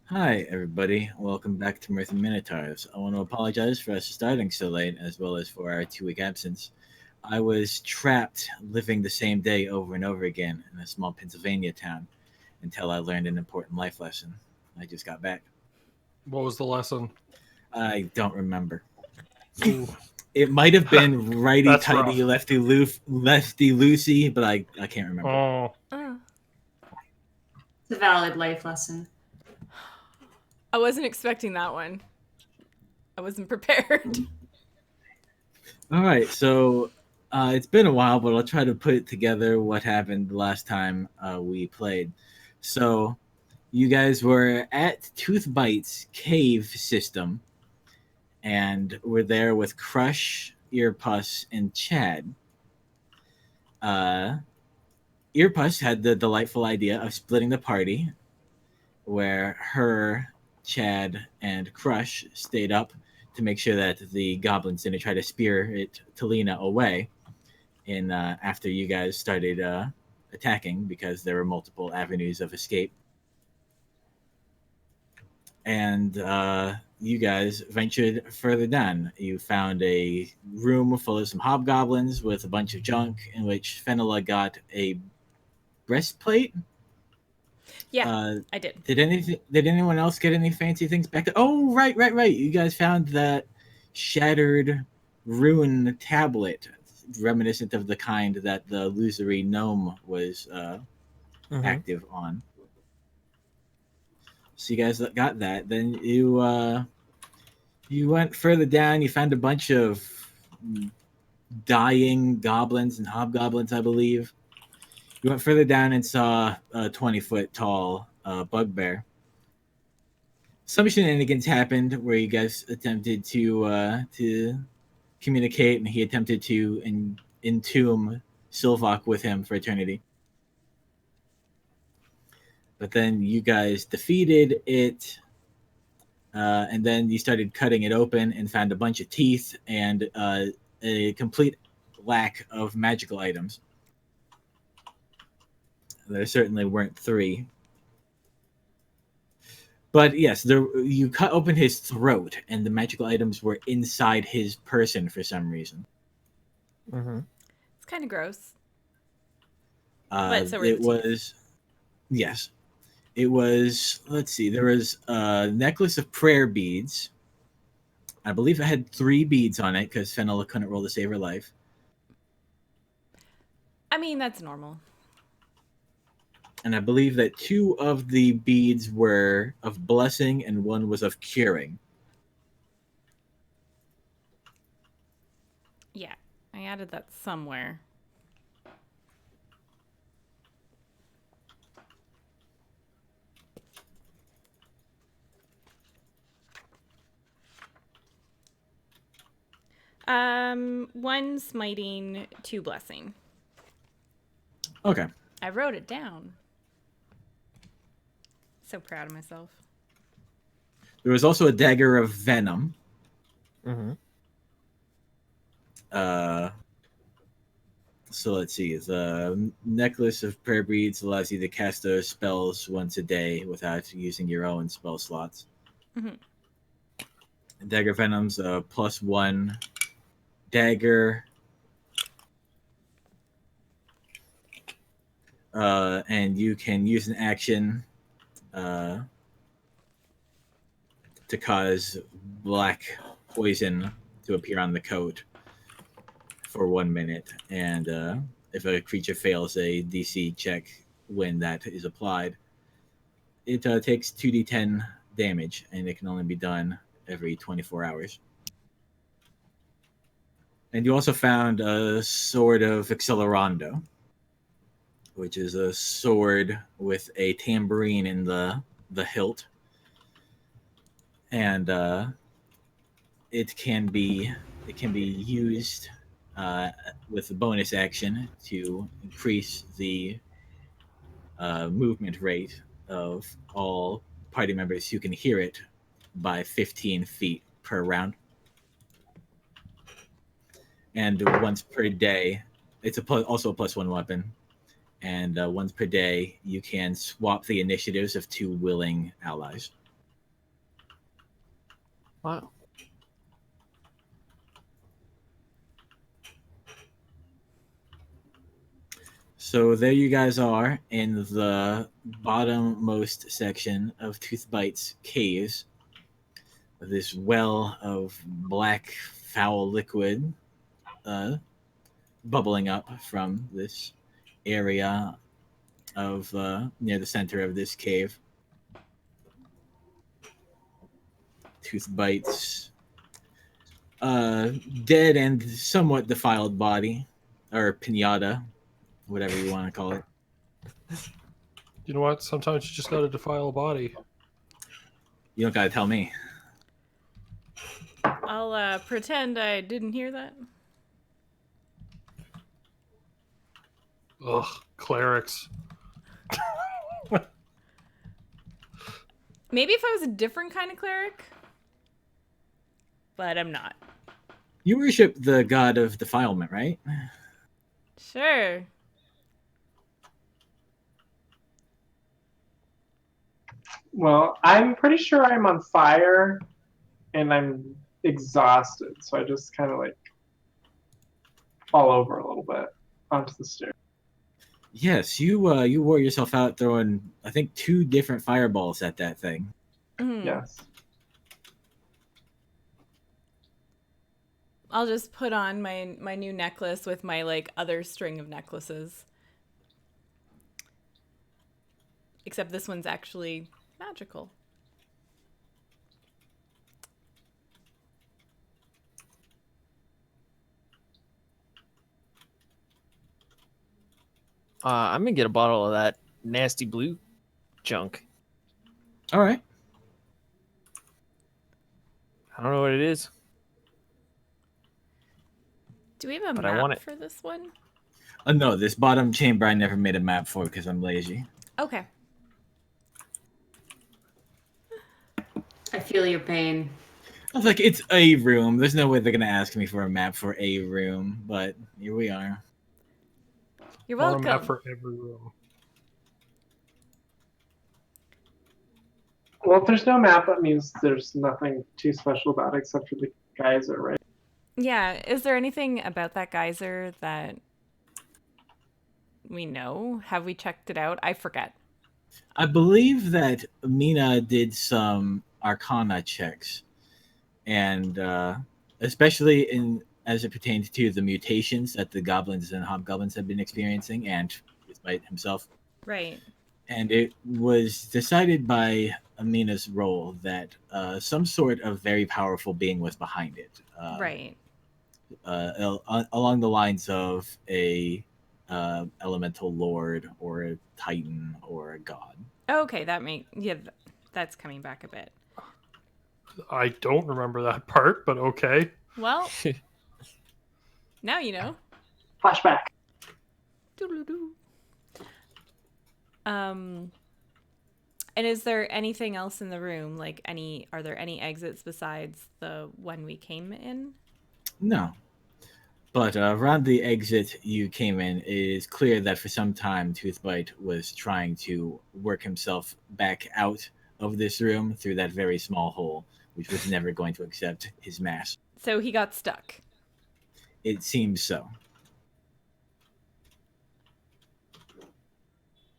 Hi, everybody. Welcome back to Mirth and Minotaurs. I want to apologize for us starting so late, as well as for our 2 week absence. I was trapped living the same day over and over again in a small Pennsylvania town until I learned an important life lesson. I just got back. What was the lesson? I don't remember. Ooh, It might have been righty that's tighty, rough. lefty loosey, but I can't remember. Oh, Oh, It's a valid life lesson. I wasn't expecting that one. I wasn't prepared. All right, so it's been a while, but I'll try to put together what happened the last time we played. So you guys were at Toothbite's cave system, and were there with Crush, Earpuss, and Chad. Uh, Earpuss had the delightful idea of splitting the party, where her, Chad, and Crush stayed up to make sure that the goblins didn't try to spirit Talina away. In after you guys started attacking, because there were multiple avenues of escape, and you guys ventured further down. You found a room full of some hobgoblins with a bunch of junk, in which Fenella got a breastplate. Yeah, Uh, I did. did anyone else get any fancy things back there? Oh, right. You guys found that shattered rune tablet, reminiscent of the kind that the illusory gnome was active on. So you guys got that. Then you went further down. You found a bunch of dying goblins and hobgoblins, I believe. You went further down and saw a 20-foot tall bugbear. Some shenanigans happened where you guys attempted to communicate, and he attempted to entomb Silvok with him for eternity. But then you guys defeated it, and then you started cutting it open and found a bunch of teeth and a complete lack of magical items. There certainly weren't three. But yes, you cut open his throat, and the magical items were inside his person for some reason. It's kind of gross. But so were the It teeth. was, yes, it was. Let's see, there was a necklace of prayer beads. I believe it had 3 beads on it because Fenella couldn't roll to save her life. I mean, that's normal. And I believe that 2 of the beads were of blessing and 1 was of curing. Yeah, I added that somewhere. One smiting, 2 blessing. Okay. I wrote it down. So proud of myself. There was also a dagger of venom. So let's see. The necklace of prayer beads allows you to cast those spells once a day without using your own spell slots. Mhm. Dagger Venom's a +1 dagger. And you can use an action to cause black poison to appear on the coat for 1 minute. And if a creature fails a DC check when that is applied, it takes 2d10 damage, and it can only be done every 24 hours. And you also found a sword of Accelerando, which is a sword with a tambourine in the hilt, and it can be used with a bonus action to increase the movement rate of all party members who can hear it by 15 feet per round. And once per day, it's also a +1 weapon. And once per day, you can swap the initiatives of 2 willing allies. Wow. So there you guys are in the bottommost section of Toothbite's caves. This well of black, foul liquid bubbling up from this area of near the center of this cave. Toothbite's dead and somewhat defiled body, or pinata, whatever you want to call it. You know what? Sometimes you just gotta defile a body. You don't gotta tell me. I'll pretend I didn't hear that. Ugh, clerics. Maybe if I was a different kind of cleric, but I'm not. You worship the god of defilement, right? Sure. Well, I'm pretty sure I'm on fire and I'm exhausted, so I just kind of like fall over a little bit onto the stairs. Yes, you wore yourself out throwing, I think, 2 different fireballs at that thing. Mhm. Yes. I'll just put on my new necklace with my like other string of necklaces. Except this one's actually magical. I'm gonna get a bottle of that nasty blue junk. All right. I don't know what it is. Do we have a But I want map it. for this one? No, this bottom chamber I never made a map for because I'm lazy. Okay. I feel your pain. I was like, it's a room. There's no way they're gonna ask me for a map for a room, but here we are. You're Want a welcome. map for every room. Well, if there's no map, that means there's nothing too special about it except for the geyser, right? Yeah, is there anything about that geyser that we know? Have we checked it out? I forget. I believe that Mina did some Arcana checks, and especially in as it pertains to the mutations that the goblins and hobgoblins have been experiencing, and despite himself. Right. And it was decided by Amina's role that some sort of very powerful being was behind it. Right. Along the lines of a elemental lord or a titan or a god. Okay, that's coming back a bit. I don't remember that part, but okay. Well, now you know. Flashback. Doo-doo-doo. And is there anything else in the room? Like are there any exits besides the one we came in? No. But around the exit you came in, it is clear that for some time Toothbite was trying to work himself back out of this room through that very small hole, which was never going to accept his mass. So he got stuck. It seems so.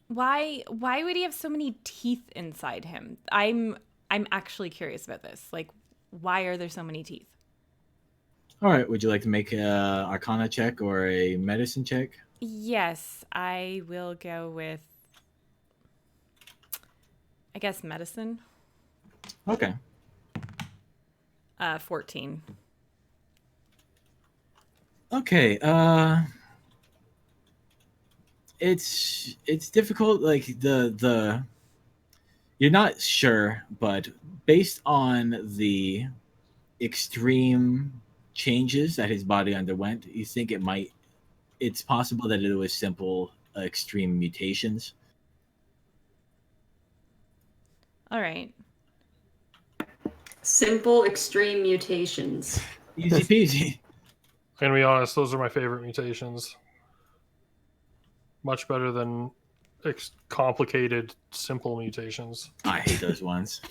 Why would he have so many teeth inside him? I'm actually curious about this. Like, why are there so many teeth? All right, would you like to make a Arcana check or a medicine check? Yes, I will go with, I guess, medicine. Okay. 14. Okay. It's difficult. Like the you're not sure, but based on the extreme changes that his body underwent, you think it's possible that it was simple extreme mutations. All right. Simple extreme mutations. Easy peasy. Gonna be honest, those are my favorite mutations. Much better than complicated, simple mutations. I hate those ones.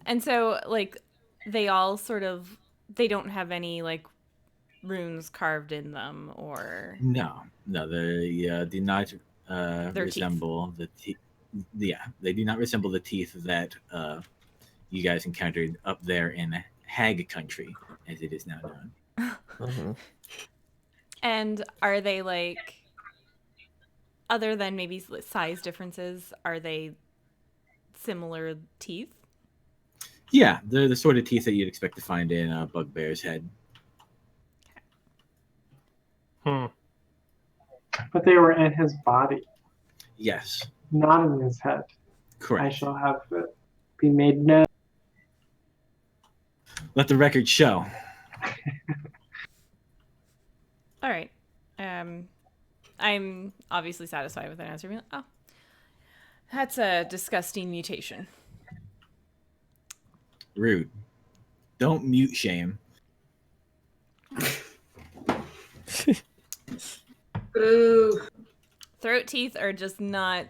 And so, like, they all sort of, they don't have any, like, runes carved in them or No, they do not Their teeth. resemble the teeth. Yeah, they do not resemble the teeth that you guys encountered up there in Hag Country, as it is now known. Mhm. And are they like, other than maybe size differences, are they similar teeth? Yeah, they're the sort of teeth that you'd expect to find in a bugbear's head. Hmm. But they were in his body, Yes, not in his head. I correct. shall have it be made known. Let the record show. All right. I'm obviously satisfied with that answer. Being like, oh, that's a disgusting mutation. Rude. Don't mute shame. Ooh. Throat teeth are just not.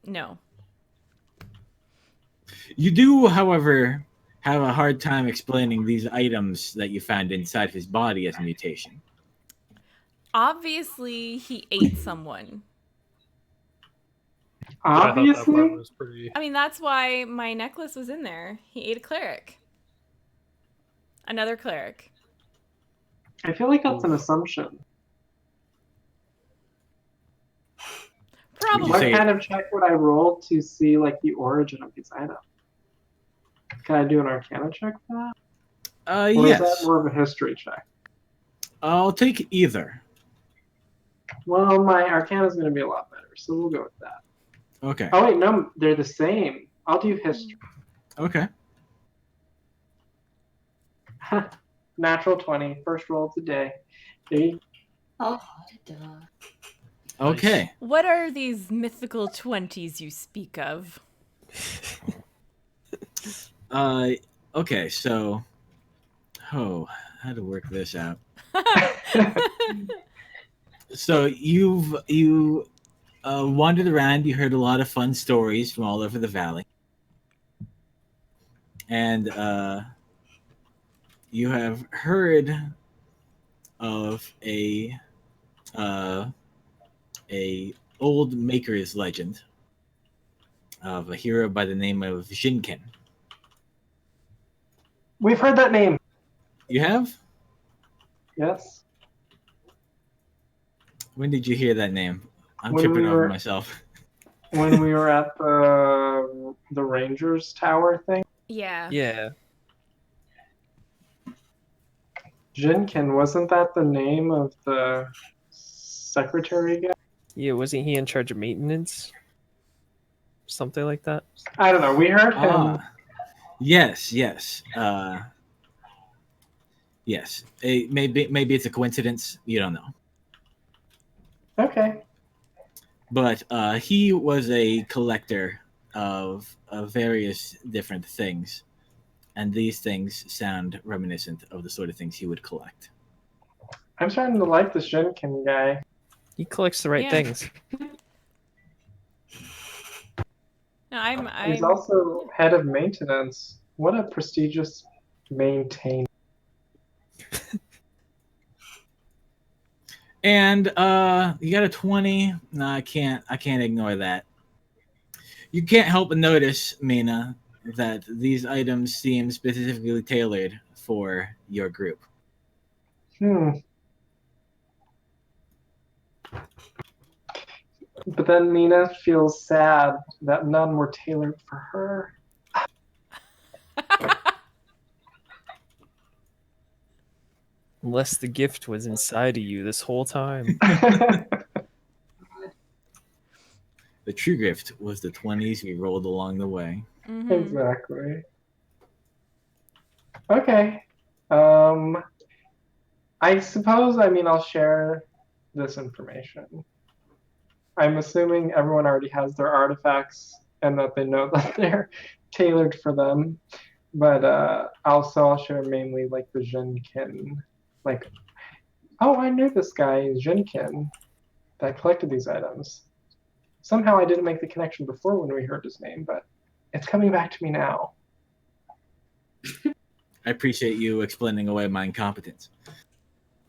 No. You do, however, have a hard time explaining these items that you found inside his body as a mutation. Obviously, he ate someone. Yeah, I thought that Obviously, part was pretty. I mean, that's why my necklace was in there. He ate a cleric. Another cleric. I feel like that's an assumption. Probably. What say- kind of check would I roll to see like the origin of these items? Can I do an Arcana check for that? Or is Yes. that more of a history check? I'll take either. Well, my Arcana is going to be a lot better, so we'll go with that. Okay. Oh wait, no, they're the same. I'll do history. Okay. Natural 20, first roll of the day. There you Oh, duh. Okay. What are these mythical 20s you speak of? Okay, so how to work this out. So you wandered around, you heard a lot of fun stories from all over the valley. And you have heard of a old maker's legend of a hero by the name of Jinken. We've heard that name. You have? Yes. When did you hear that name? I'm When tripping we over were- myself. When we were at the Rangers Tower thing. Yeah. Yeah. Jinkin, wasn't that the name of the secretary guy? Yeah, wasn't he in charge of maintenance? Something like that. I don't know. We heard him. Ah, yes. Yes. Maybe it's a coincidence. You don't know. Okay. But he was a collector of various different things, and these things sound reminiscent of the sort of things he would collect. I'm starting to like this Jinkin guy. He collects the right Yeah. things. No, I'm He's also head of maintenance. What a prestigious maintain. And you got a 20. No, I can't ignore that. You can't help but notice, Mina, that these items seem specifically tailored for your group. But then Mina feels sad that none were tailored for her. Unless the gift was inside of you this whole time. The true gift was the 20s we rolled along the way. Mhm. Exactly. Okay. I suppose, I'll share this information. I'm assuming everyone already has their artifacts and that they know that they're tailored for them. But I'll share mainly like the Jinkin. Like, oh, I knew this guy, Jinkin, that collected these items. Somehow I didn't make the connection before when we heard his name, but It's coming back to me now. I appreciate you explaining away my incompetence.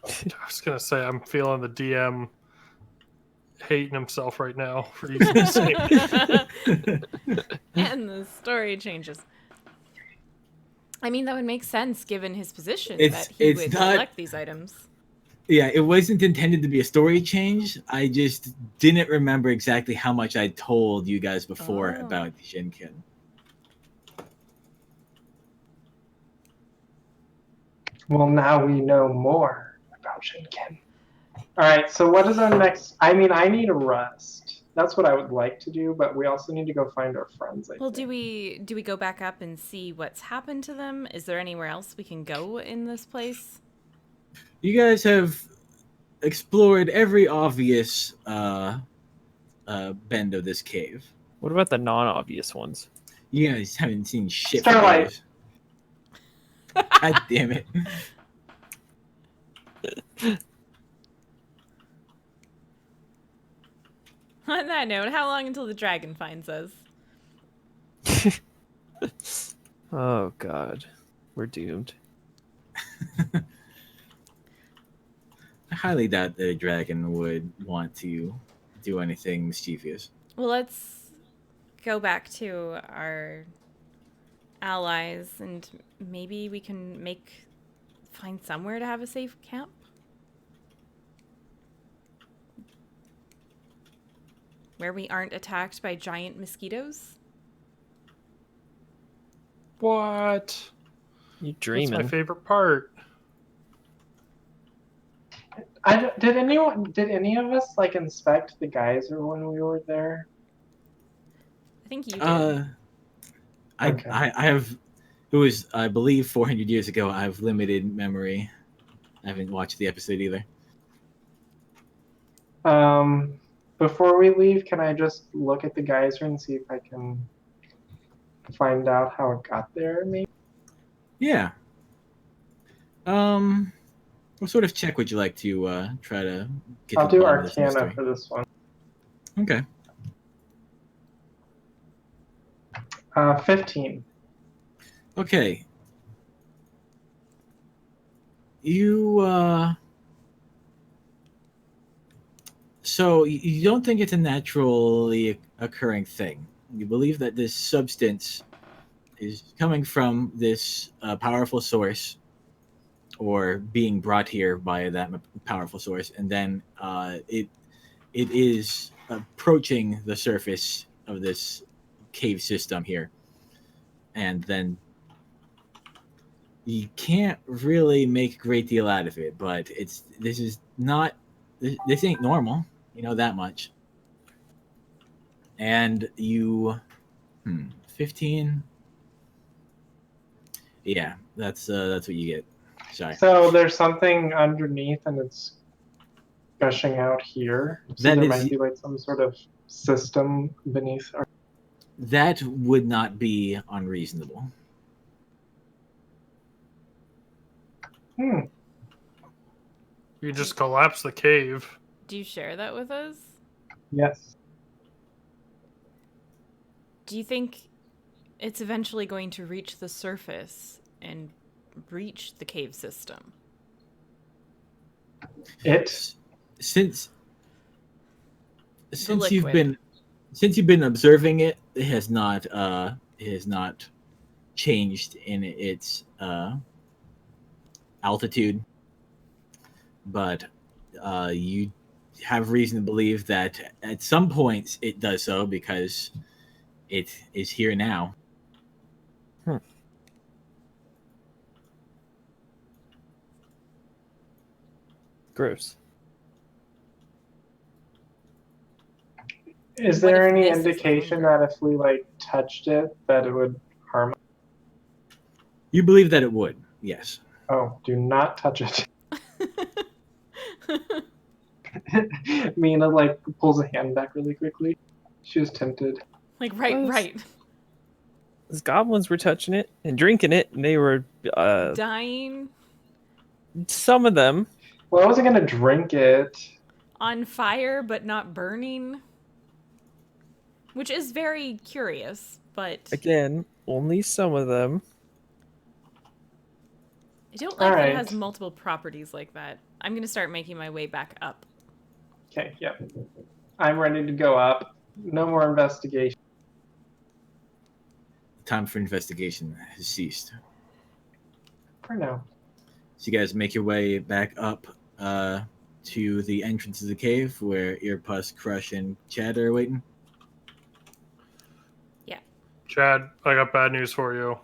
I was gonna say I'm feeling the DM hating himself right now for using the same. And the story changes. I mean, that would make sense given his position It's- that he it's would not- collect these items. Yeah, it wasn't intended to be a story change. I just didn't remember exactly how much I told you guys before Oh. about Shinken. Well, now we know more about Shinken. All right, so what is our next? I mean, I need a rest. That's what I would like to do, but we also need to go find our friends. I Well, think. do we go back up and see what's happened to them? Is there anywhere else we can go in this place? You guys have explored every obvious bend of this cave. What about the non-obvious ones? You guys haven't seen shit for Starlight. years. God damn it. On that note, how long until the dragon finds us? Oh god, we're doomed. I highly doubt that a dragon would want to do anything mischievous. Well, let's go back to our allies and maybe we can find somewhere to have a safe camp. Where we aren't attacked by giant mosquitoes. What? You That's my dreaming? favorite part. Did any of us like inspect the geyser when we were there? I think you did. Okay. I have. It was, I believe, 400 years ago. I have limited memory. I haven't watched the episode either. Before we leave, can I just look at the geyser and see if I can find out how it got there? Maybe. Yeah. What sort of check would you like to try to get I'll to the do bottom of this Arcana mystery? for this one. Okay. 15. Okay. You so you don't think it's a naturally occurring thing. You believe that this substance is coming from this powerful source or being brought here by that powerful source, and then it is approaching the surface of this cave system here, and then you can't really make a great deal out of it. But this ain't normal, you know that much. And you, 15. Yeah, that's what you get. Sorry. So there's something underneath and it's gushing out here. So That there is- might be like some sort of system beneath our... That would not be unreasonable. You just collapse the cave. Do you share that with us? Yes. Do you think it's eventually going to reach the surface and reach the cave system? It... Since you've liquid. been observing it, it has not changed in its altitude, but you have reason to believe that at some points it does so because it is here now. Gross. Is What there if any this is indication hunger? that if we like touched it that it would harm us? You believe that it would, yes. Oh, do not touch it. Mina like pulls a hand back really quickly. She was tempted. Like Gross. right. Those goblins were touching it and drinking it, and they were Dying some of them. Well, I wasn't gonna drink it. on fire but not burning. Which is very curious but Again, only some of them. I don't like that it Alright. has multiple properties like that. I'm gonna start making my way back up. Okay, yep. I'm ready to go up. No more investigation. Time for investigation has ceased. For now. So you guys make your way back up to the entrance of the cave where Earpuss, Crush, and Chad are waiting. Chad, I got bad news for you.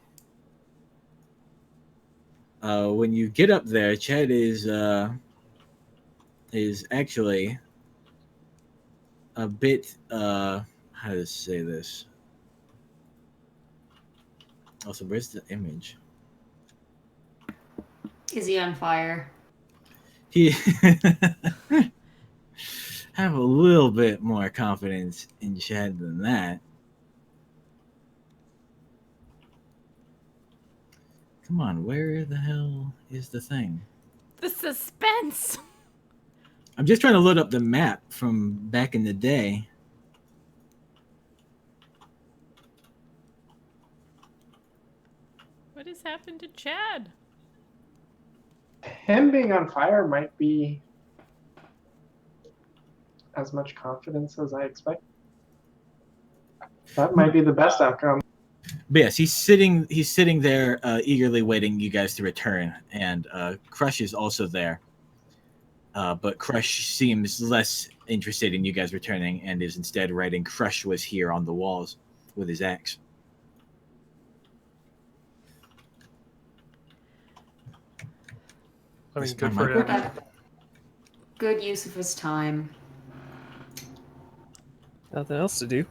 When you get up there, Chad is actually a bit how to say this. Also, where's the image? Is he on fire? He have a little bit more confidence in Chad than that. Come on, where the hell is the thing? The suspense! I'm just trying to load up the map from back in the day. What has happened to Chad? Him being on fire might be as much confidence as I expect. That might be the best outcome. But yes, he's sitting there eagerly waiting you guys to return, and Crush is also there. But Crush seems less interested in you guys returning and is instead writing "Crush was here" on the walls with his axe. I mean, Mr. good for Michael? him. That good use of his time. Nothing else to do.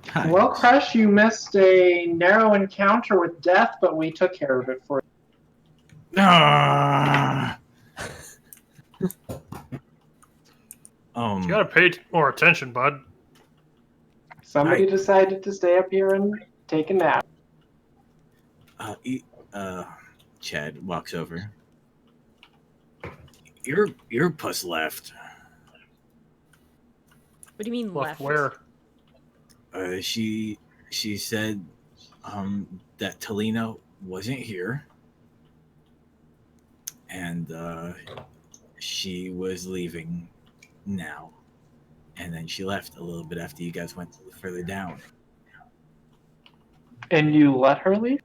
Hi. Well, Crush, you missed a narrow encounter with death, but we took care of it for you. Ah! You gotta pay more attention, bud. Somebody I- decided to stay up here and take a nap. Chad walks over. Your puss left. What do you mean Left left? where? She said that Talina wasn't here, and she was leaving now, and then she left a little bit after you guys went further down. And you let her leave?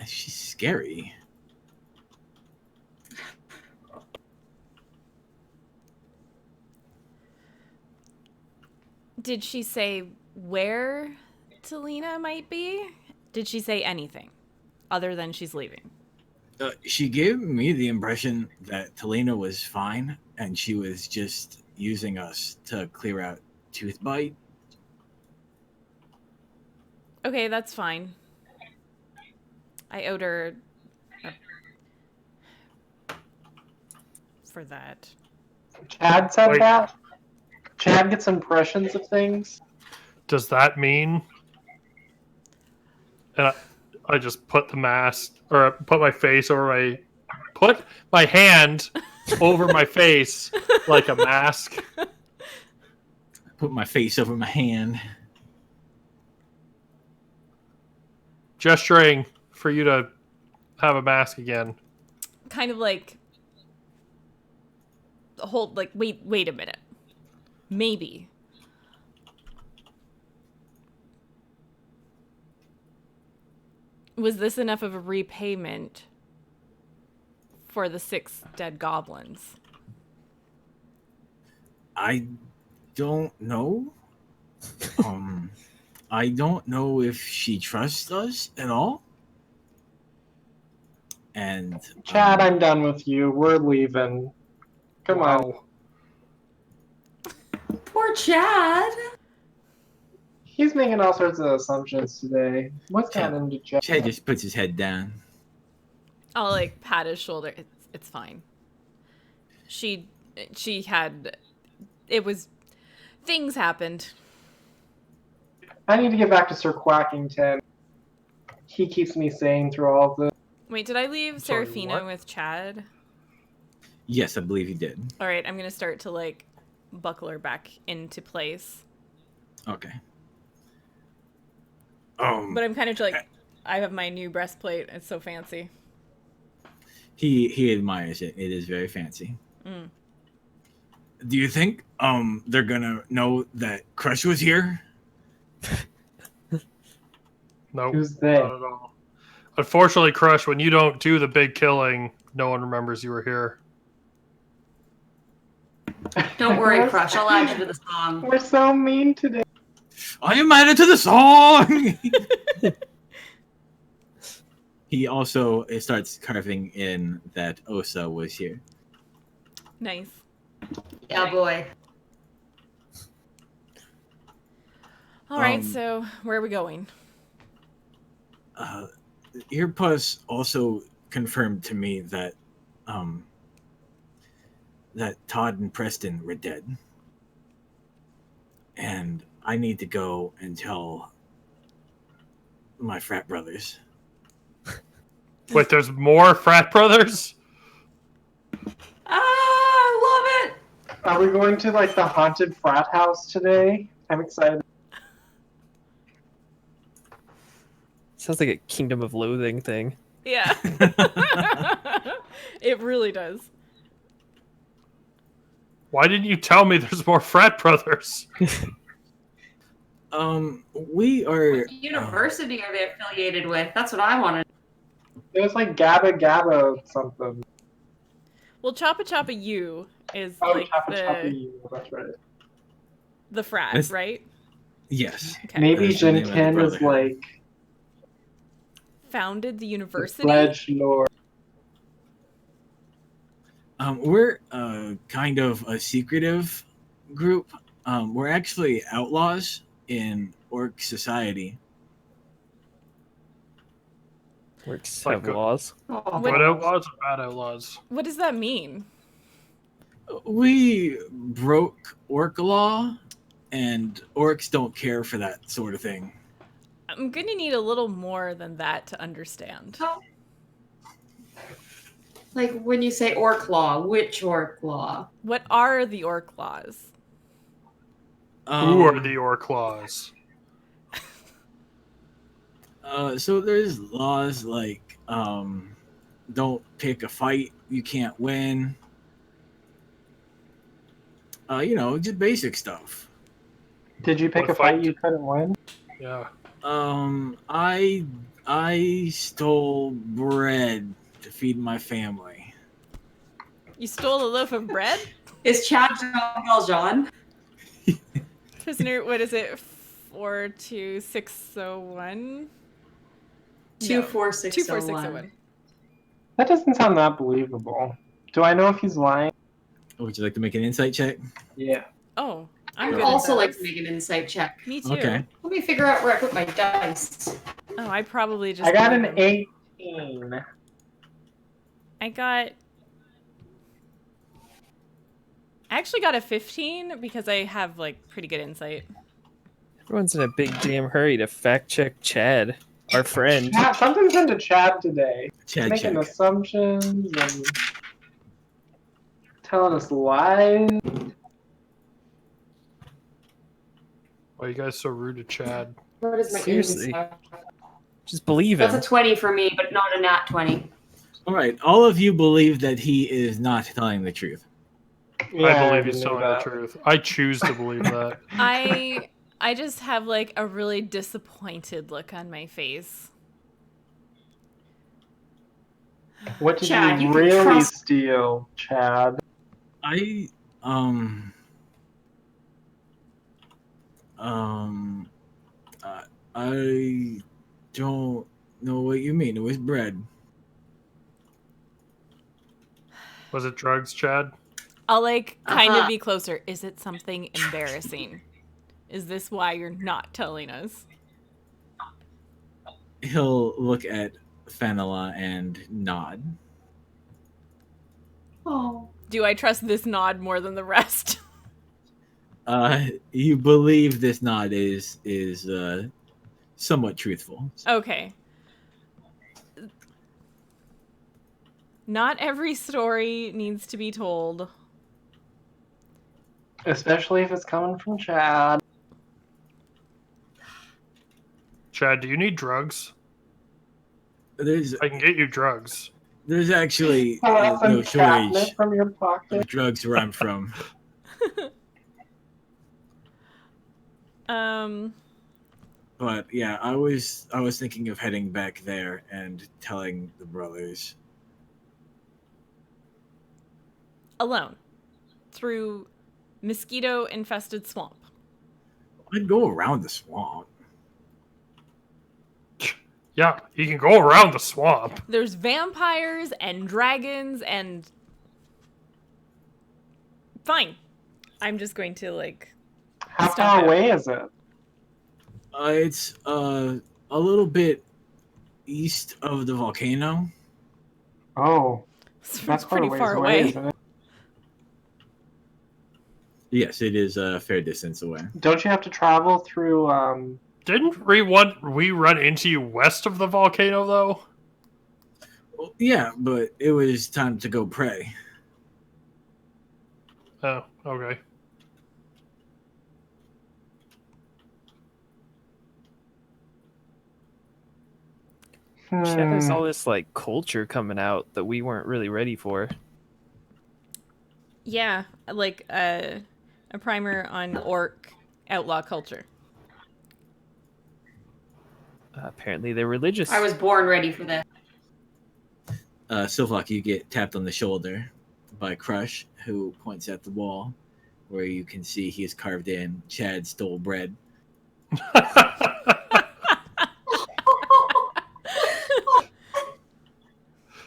She's scary. Did she say where Talina might be? Did she say anything other than she's leaving? She gave me the impression that Talina was fine, and she was just using us to clear out Toothbite. Okay, that's fine. I owed her for that. Chad said Wait. that? Chad gets impressions of things? Does that mean? And I just put the mask, or put my face over my, put my hand over my face like a mask. Put my face over my hand. Gesturing for you to have a mask again. Kind of like hold like wait a minute. Maybe. Was this enough of a repayment for the 6 dead goblins? I don't know. I don't know if she trusts us at all. And Chad, I'm done with you. We're leaving. Come on. Wow. Poor Chad. He's making all sorts of assumptions today. What's gotten into Chad? Chad just puts his head down. I'll like pat his shoulder. It's fine. She had it was things happened. I need to get back to Sir Quackington. He keeps me sane through all of this. Wait, did I leave Sorry, Serafina what? with Chad? Yes, I believe he did. All right, I'm going to start to like buckler back into place. Okay. But I'm kind of like, I have my new breastplate. It's so fancy. He admires it. It is very fancy. Mm. Do you think they're gonna know that Crush was here? Nope, Who's they? not at all. Unfortunately, Crush, when you don't do the big killing, no one remembers you were here. Don't worry, Crush. I'll add you to the song. We're so mean today. I am added to the song. He also starts carving in that Osa was here. Nice. Yeah, boy. All right, Um, so where are we going? Earpuss also confirmed to me that that Todd and Preston were dead, and I need to go and tell my frat brothers. Wait, there's more frat brothers? I love it. Are we going to like the haunted frat house today? I'm excited. Sounds like a Kingdom of Loathing thing. Yeah. It really does. Why didn't you tell me there's more frat brothers? We are. What university are they affiliated with? That's what I wanted. It was like Gabba Gabba something. Well, Choppa Choppa U is Oh, like Choppa Choppa U. That's right. the frat, That's- right? Yes. Okay. Maybe That's the name of the Jinken is brotherhood. like Founded the the university. pledge lord. We're kind of a secretive group. We're actually outlaws in Orc society. Works Like have laws. Oh, Good outlaws or bad outlaws? What does that mean? We broke Orc law, and Orcs don't care for that sort of thing. I'm gonna need a little more than that to understand. like when you say orc law, which orc law? What are the orc laws? Who are the Orclaws? So there's laws like don't pick a fight you can't win. Just basic stuff. Did you pick What a fight fight? you couldn't win? Yeah. I stole bread to feed my family. You stole a loaf of bread? Is Chad Jean Valjean? Prisoner, what is it? 42601? 24601. 24601. That doesn't sound that believable. Do I know if he's lying? Would you like to make an insight check? Yeah. Oh, I I'm would good at also like those. to make an insight check. Me too. Okay. Let me figure out where I put my dice. Oh, I probably just. I got blew an them. 18. I actually got a 15 because I have like pretty good insight. Everyone's in a big damn hurry to fact check Chad, our friend. Chad, something's into Chad today. Chad Making check. assumptions and telling us lies. Why are you guys so rude to Chad? What is my Seriously. insight? Just believe That's him. a 20 for me, but not a nat 20. All right, all of you believe that he is not telling the truth. Yeah, I believe he's knew telling that. the truth. I choose to believe that. I just have like a really disappointed look on my face. What did Chad, you you can really trust- steal, Chad? I I don't know what you mean. It was bread. Was it drugs, Chad? I'll like kind of Uh-huh. be closer. Is it something embarrassing? Is this why you're not telling us? He'll look at Fenella and nod. Oh. Do I trust this nod more than the rest? You believe this nod is somewhat truthful. Okay. Not every story needs to be told. Especially if it's coming from Chad. Chad, do you need drugs? There's I can get you drugs. actually Pull out some no shortage catnip from your of pocket. drugs where I'm from. But yeah, I was thinking of heading back there and telling the brothers. Alone. Through mosquito-infested swamp. I'd go around the swamp. Yeah, you can go around the swamp. There's vampires and dragons and... Fine. I'm just going to, like... How Stop far it. away is it? It's a little bit east of the volcano. Oh, It's that's pretty quite a far ways away. isn't it? Yes, it is a fair distance away. Don't you have to travel through? Didn't we run into you west of the volcano, though? Well, yeah, but it was time to go pray. Oh, okay. Chad has Hmm. all this like culture coming out that we weren't really ready for. Yeah, like a primer on orc outlaw culture. Apparently they're religious. I was born ready for that. Silvok, you get tapped on the shoulder by Crush, who points at the wall where you can see he has carved in Chad stole bread.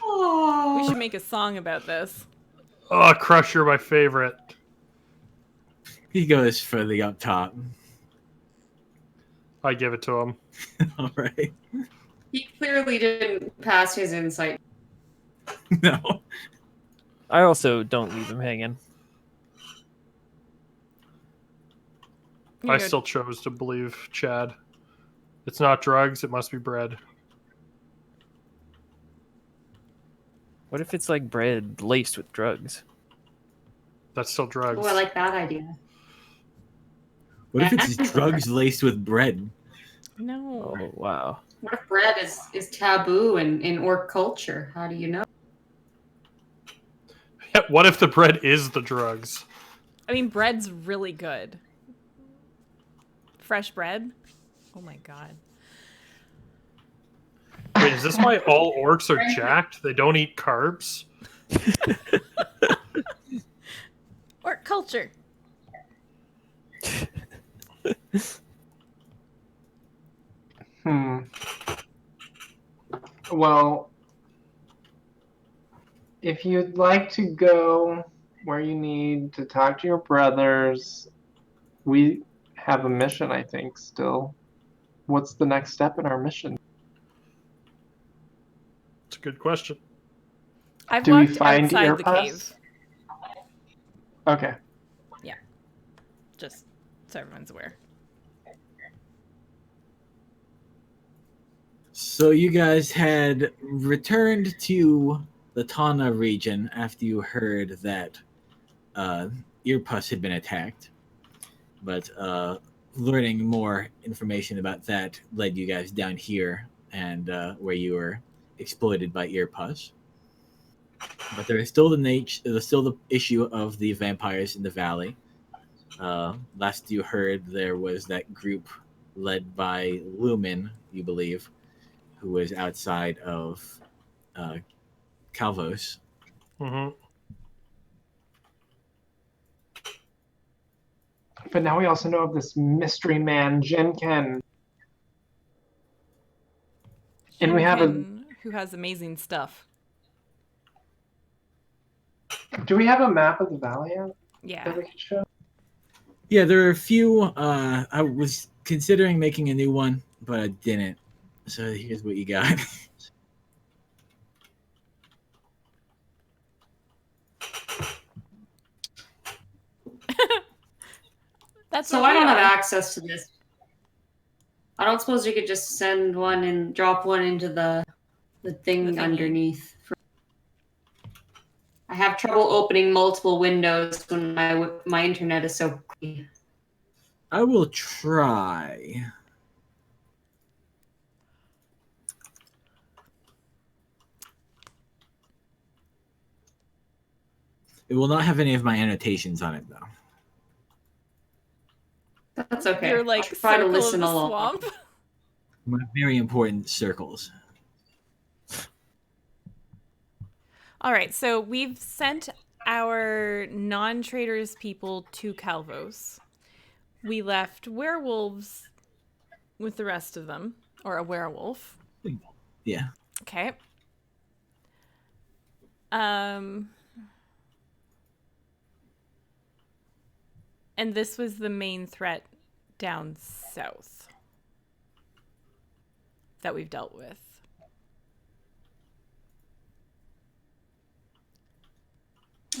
We should make a song about this. Oh, Crush, you're my favorite. He goes for the up top. I give it to him. All right. He clearly didn't pass his insight. No. I also don't leave him hanging. You I go- still chose to believe Chad. It's not drugs, it must be bread. What if it's like bread laced with drugs? That's still drugs. Oh, I like that idea. What if it's drugs laced with bread? No. Oh wow. What if bread is taboo in orc culture? How do you know? What if the bread is the drugs? I mean, bread's really good. Fresh bread? Oh my god. Wait, is this why all orcs are jacked? They don't eat carbs? Orc culture. Well, if you'd like to go where you need to talk to your brothers, we have a mission, I think, still. What's the next step in our mission? It's a good question. I've Do we walked find outside the Earpuss? cave. Okay. Just so everyone's aware. So you guys had returned to the Tana region after you heard that Earpuss had been attacked. But learning more information about that led you guys down here and where you were exploited by Earpuss. But there is still the issue of the vampires in the valley. Last you heard, there was that group led by Lumen, you believe, who was outside of Calvos. Mm-hmm. But now we also know of this mystery man, Jinken. And we have Who has amazing stuff. Do we have a map of the valley yet Yeah. that we could show? Yeah, there are a few. I was considering making a new one, but I didn't. So here's what you got. That's So what I we don't have are. access to this. I don't suppose you could just send one and drop one into the thing The thingy. underneath. I have trouble opening multiple windows when my internet is so quick. I will try. It will not have any of my annotations on it, though. That's okay. You're like I'll try to circle of listen the along. swamp. My very important circles. All right, so we've sent our non-traders people to Calvos. We left werewolves with the rest of them, or a werewolf. Yeah. Okay. And this was the main threat down south that we've dealt with.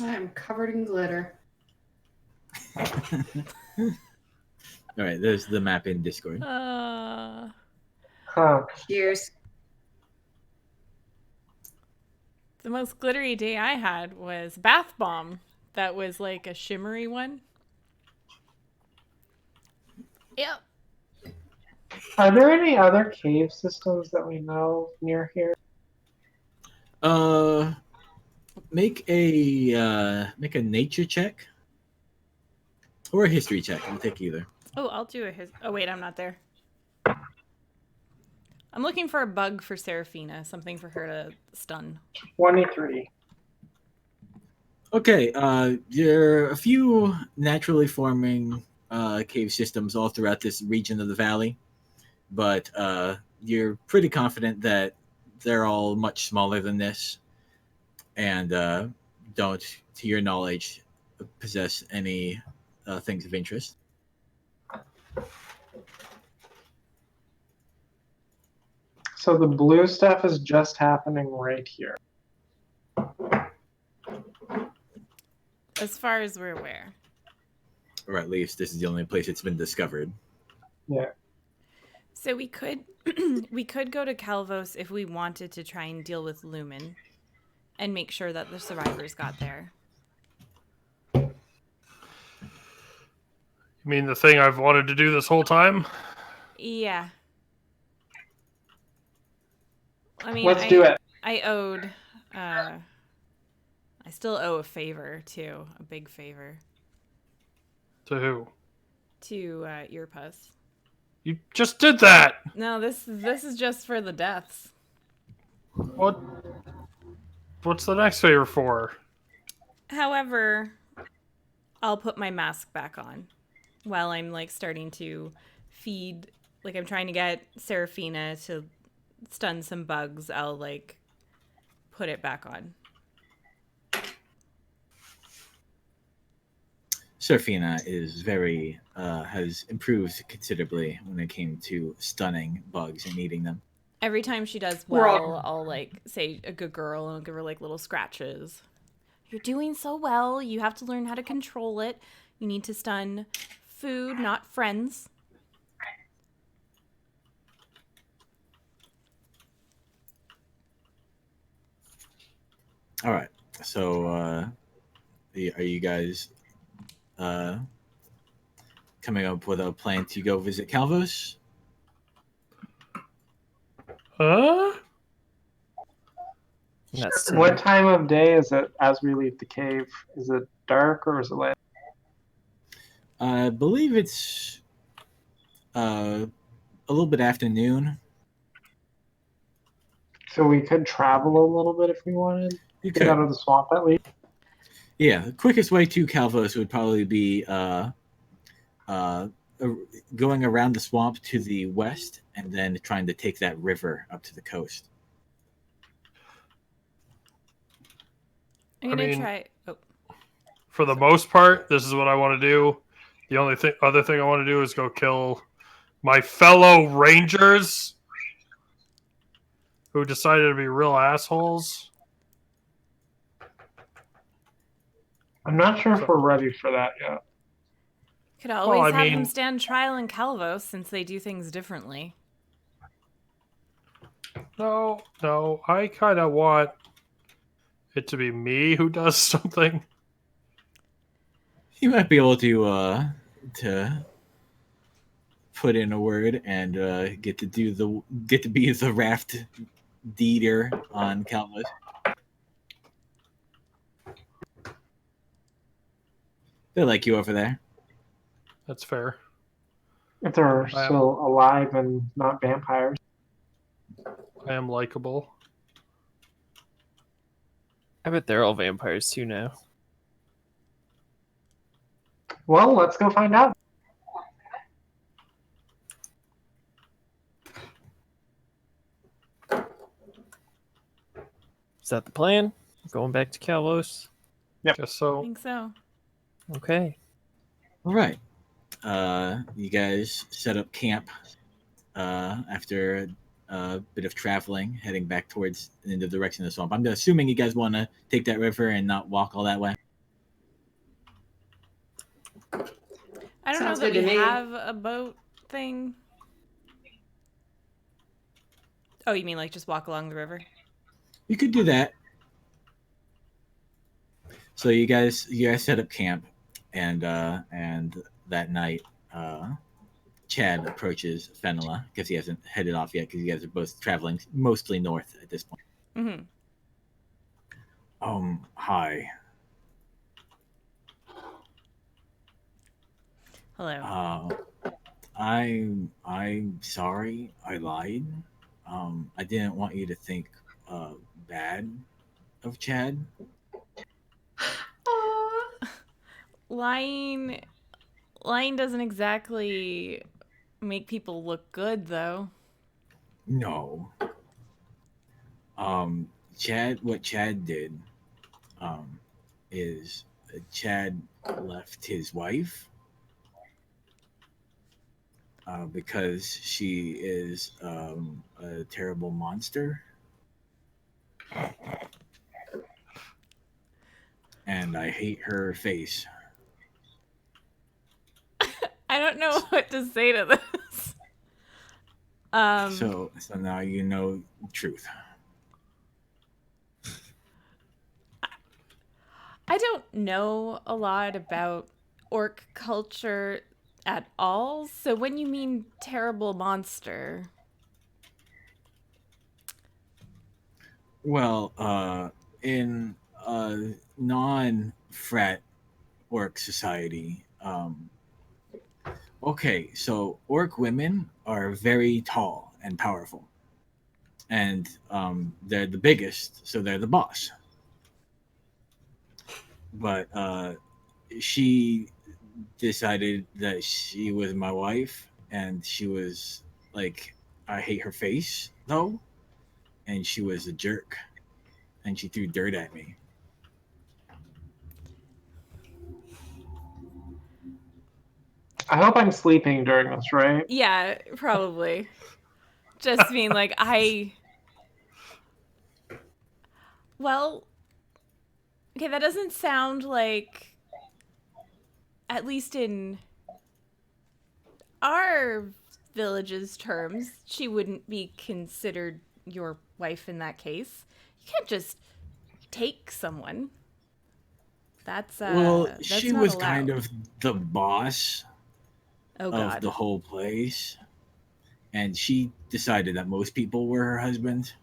I'm covered in glitter. All right, there's the map in Discord. Huh. Cheers. The most glittery day I had was Bath Bomb. That was like a shimmery one. Yep. Are there any other cave systems that we know near here? Make a nature check or a history check. I'll take either. Oh, I'll do oh, wait, I'm not there. I'm looking for a bug for Seraphina, something for her to stun. 23. Okay, there are a few naturally forming cave systems all throughout this region of the valley, but you're pretty confident that they're all much smaller than this and don't, to your knowledge, possess any things of interest. So the blue stuff is just happening right here. As far as we're aware. Or at least this is the only place it's been discovered. Yeah. So we could we could go to Calvos if we wanted to try and deal with Lumen and make sure that the survivors got there. You mean the thing I've wanted to do this whole time? Yeah. I mean, Let's do it. I owed I still owe a favor too, a big favor To who? to Earpuss. You just did that! No, this is just for the deaths. What? What's the next favor for? However, I'll put my mask back on while I'm like starting to feed, like I'm trying to get Seraphina to stun some bugs. I'll like put it back on. Seraphina is very has improved considerably when it came to stunning bugs and eating them. Every time she does We're well, I'll like say a good girl and I'll give her like little scratches. You're doing so well. You have to learn how to control it. You need to stun food, not friends. All right. So, are you guys coming up with a plan to go visit Calvos? Huh? That's What time of day is it as we leave the cave? Is it dark or is it light? I believe it's a little bit afternoon. So we could travel a little bit if we wanted. You Get out could. of the swamp at least. Yeah, the quickest way to Calvos would probably be going around the swamp to the west and then trying to take that river up to the coast. I'm I gonna mean- try. Oh, For the most part, this is what I want to do. The only other thing I want to do is go kill my fellow rangers who decided to be real assholes. I'm not sure if we're ready for that yet. could always I have them mean- stand trial in Calvos since they do things differently. No, I kind of want it to be me who does something? You might be able to put in a word and get to be the raft deeder on Calvus. They like you over there. That's fair. If they're I am- still alive and not vampires. I am likable. I bet they're all vampires too now. Well, let's go find out. Is that the plan? Going back to Kalos? Guess I so. think so. Okay. All right. You guys set up camp after a bit of traveling, heading back towards in the direction of the swamp. I'm assuming you guys want to take that river and not walk all that way. I don't Sounds know that good we to me. have a boat thing. Oh, you mean like just walk along the river? You could do that. So you guys set up camp, and that night, Chad approaches Fenela because he hasn't headed off yet because you guys are both traveling mostly north at this point. Mm-hmm. Hi. Hello. I'm sorry. I lied. I didn't want you to think bad of Chad. Aw. Lying doesn't exactly make people look good, though. No. What Chad did, is Chad left his wife because she is a terrible monster. And I hate her face. I don't know what to say to this. So now you know the truth. I don't know a lot about orc culture at all. So when you mean terrible monster, Well, in a non-frat orc society, okay, so orc women are very tall and powerful, and they're the biggest, so they're the boss. But she decided that she was my wife, and she was like, I hate her face though, and she was a jerk, and she threw dirt at me. I hope I'm sleeping during this, right? yeah, probably. Just being like, well, okay, that doesn't sound like, at least in our village's terms, she wouldn't be considered your wife in that case. You can't just take someone. That's that's she not was allowed. kind of the boss Oh of god. the whole place, and she decided that most people were her husband.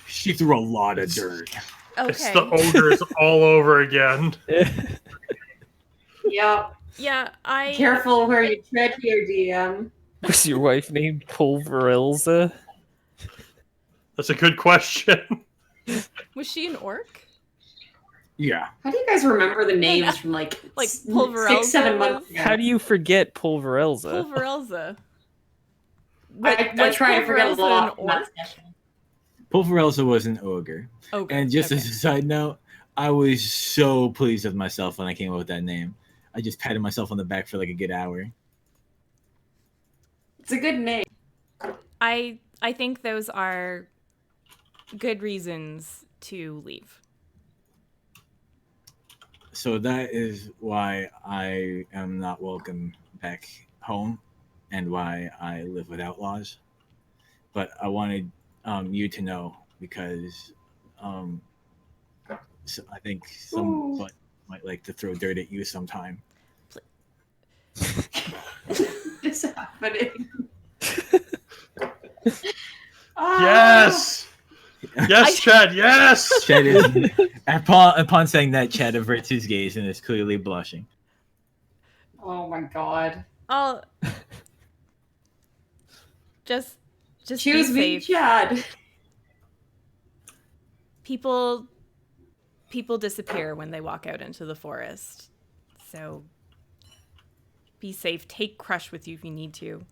She threw a lot of dirt. It's the Okay. ogres all over again. Yep. Yeah, Careful where you tread here, DM. Was your wife named Pulverilza? That's a good question. Was she an orc? Yeah. How do you guys remember the names know. from like Pulverelza 6-7 months ago? How do you forget Pulverilza? Pulverelza. I try to forget a Pulverelza lot. an from that orc? session. Pulverelza was an ogre. Oh, good. And just Okay. as a side note, I was so pleased with myself when I came up with that name. I just patted myself on the back for like a good hour. It's a good name. I think those are good reasons to leave. So that is why I am not welcome back home and why I live with outlaws. But I wanted you to know because So I think someone might like to throw dirt at you sometime. What's happening? Yes! Yes, Chad, yes! Chad is upon saying that, Chad averts his gaze and is clearly blushing. Oh my god. I'll just Choose be me, safe. Chad. People disappear when they walk out into the forest. So be safe. Take Crush with you if you need to.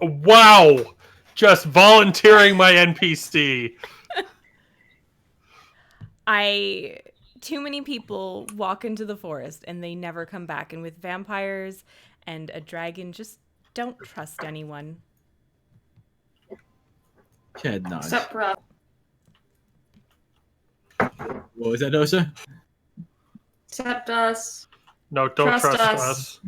Wow! Just volunteering my NPC. Too many people walk into the forest and they never come back. And with vampires and a dragon, just don't trust anyone. Chad nods. Except for us. What was that, Osa? Except us. No, don't Trust trust us. us.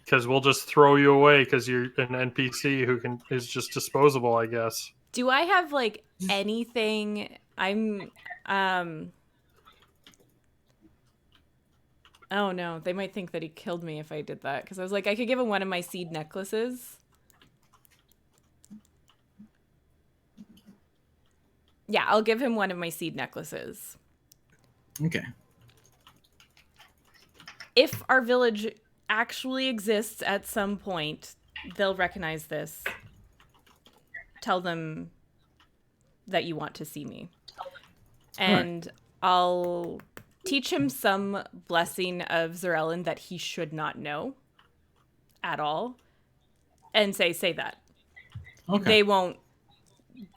Because we'll just throw you away because you're an NPC who is just disposable, I guess. Do I have like anything? Oh no, they might think that he killed me if I did that. Because I was like, I could give him one of my seed necklaces. Yeah, I'll give him one of my seed necklaces. Okay. If our village actually exists at some point, they'll recognize this. Tell them that you want to see me. And I'll teach him some blessing of Zarellan that he should not know at all. And say that. Okay.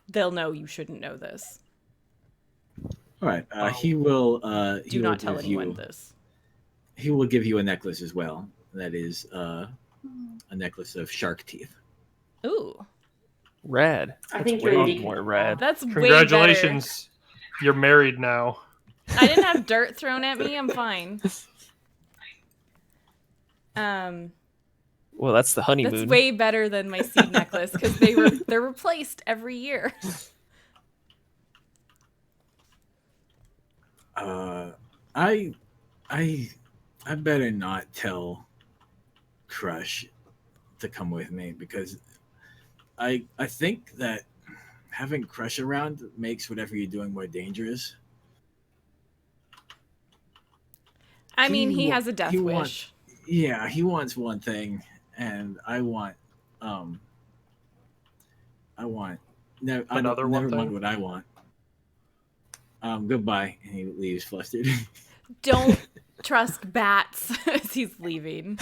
They'll know you shouldn't know this. All right. He will. Do not tell anyone this. He will give you a necklace as well. That is a necklace of shark teeth. Ooh. Rad. I think Way you're weak. more rad. That's way Congratulations. You're married now. better. I didn't have dirt thrown at me. I'm fine. Well, that's the honeymoon. That's way better than my seed necklace because they're replaced every year. I better not tell Crush to come with me because I think that having Crush around makes whatever you're doing more dangerous. I mean, he has a death wish. Yeah, he wants one thing, and I want Another one never mind thing? what I want. Goodbye, and he leaves flustered. Don't trust bats as he's leaving.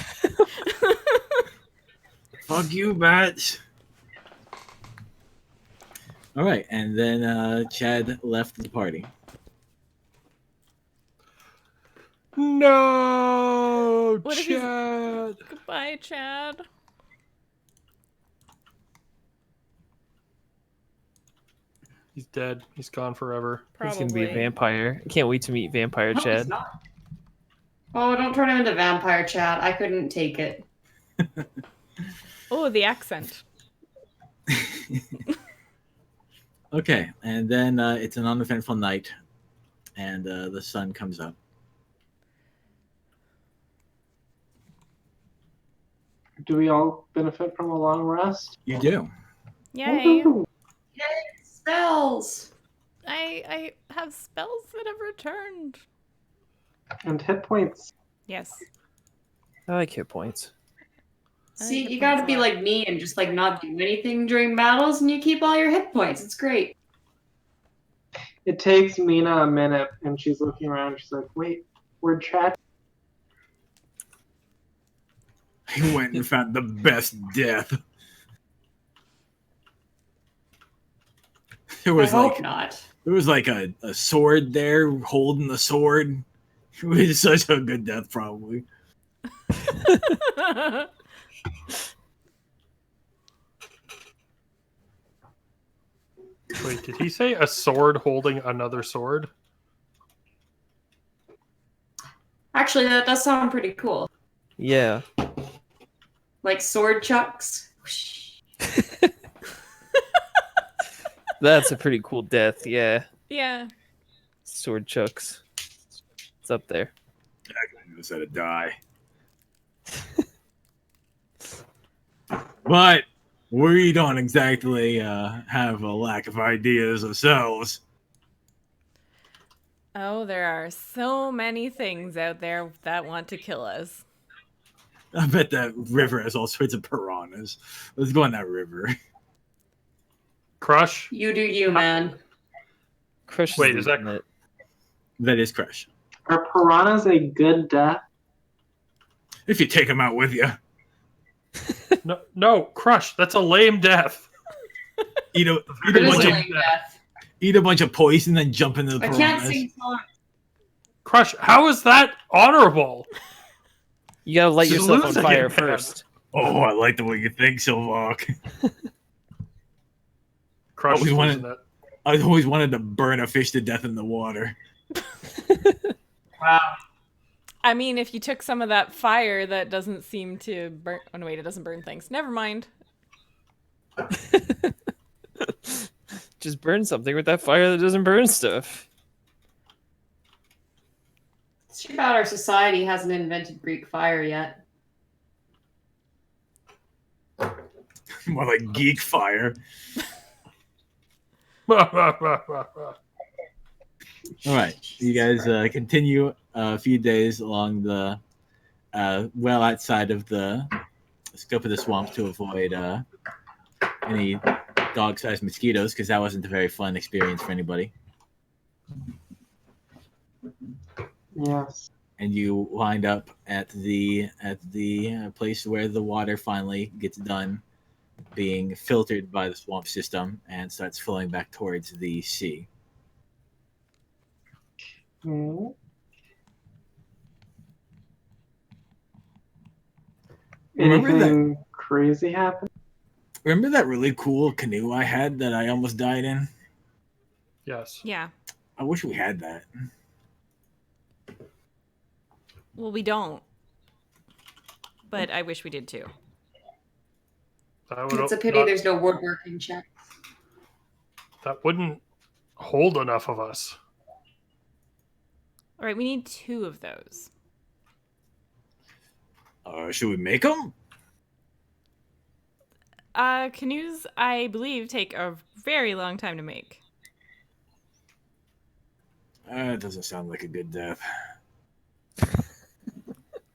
Fuck you, bats. All right, and then Chad left the party. No, What if he's- Chad. Goodbye, Chad. He's dead. He's gone forever. Probably. He's gonna be a vampire. I can't wait to meet Vampire No, he's Chad. not. Oh, don't turn him into vampire, Chad. I couldn't take it. Oh, the accent. Okay, and then it's an uneventful night, and the sun comes up. Do we all benefit from a long rest? You do. Yay. Woohoo! Spells. I have spells that have returned. And hit points. Yes. I like hit points. See, hit you gotta points be a lot. like me and just like not do anything during battles, and you keep all your hit points. It's great. It takes Mina a minute, and she's looking around. She's like, "Wait, where'd Chad?" He went and found the best death. There I was hope not. there was like a sword there holding the sword. It was such a good death, probably. Wait, did he say a sword holding another sword? Actually, that does sound pretty cool. Yeah. Like sword chucks. Whoosh. That's a pretty cool death, yeah. Yeah. Sword chucks. It's up there. I knows how to die. But we don't exactly have a lack of ideas ourselves. Oh, there are so many things out there that want to kill us. I bet that river has all sorts of piranhas. Let's go on that river. Crush. You do you, man. Crush Wait, is that- it? That is Crush. Are piranhas a good death? If you take them out with you. No, Crush. That's a lame death. Eat a, eat It a is bunch a of lame death. eat a bunch of poison, then jump into the I piranhas. can't sing songs. Crush. How is that honorable? You gotta light Just yourself on lose again, fire man. first. Oh, I like the way you think, Silvok. Crush Oh, we is wanted- losing it. I always wanted to burn a fish to death in the water. Wow. I mean, if you took some of that fire that doesn't seem to burn... Oh, no, wait, it doesn't burn things. Never mind. Just burn something with that fire that doesn't burn stuff. It's too bad our society hasn't invented Greek fire yet. More like geek fire. All right, you guys continue a few days along the well outside of the scope of the swamp to avoid any dog-sized mosquitoes, because that wasn't a very fun experience for anybody. Yes. And you wind up at the place where the water finally gets done being filtered by the swamp system and starts flowing back towards the sea. Hmm. Remember Anything crazy happen? Remember that really cool canoe I had that I almost died in? Yes. Yeah. I wish we had that. Well, we don't. But I wish we did too. That would It's a pity there's no woodworking check. that wouldn't hold enough of us. All right, we need 2 of those. Should we make them? Canoes, I believe, take a very long time to make. It doesn't sound like a good death.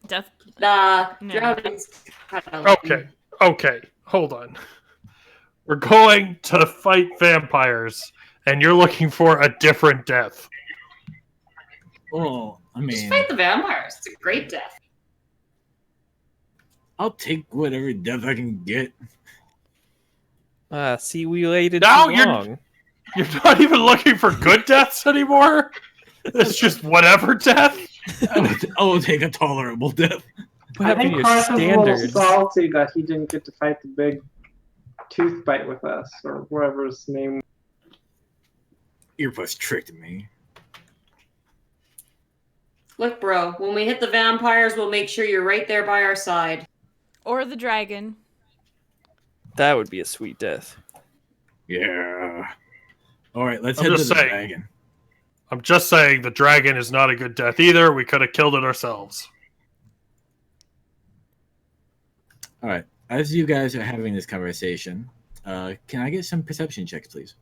Death. Nah, No. drowning's kind of Okay, hold on. We're going to fight vampires, and you're looking for a different death. Well, I Just mean, fight the vampires. It's a great death. I'll take whatever death I can get. See, we waited Now too you're- long. You're not even looking for good deaths anymore? It's just whatever death? I will take a tolerable death. What I happened to think your Crush is a little standards? salty that he didn't get to fight the big tooth bite with us, or whatever his name. Earpuss tricked me. Look, bro, when we hit the vampires, we'll make sure you're right there by our side. Or the dragon. That would be a sweet death. Yeah. All right, let's I'm head to just the saying. dragon. I'm just saying the dragon is not a good death either. We could have killed it ourselves. All right. As you guys are having this conversation, can I get some perception checks, please?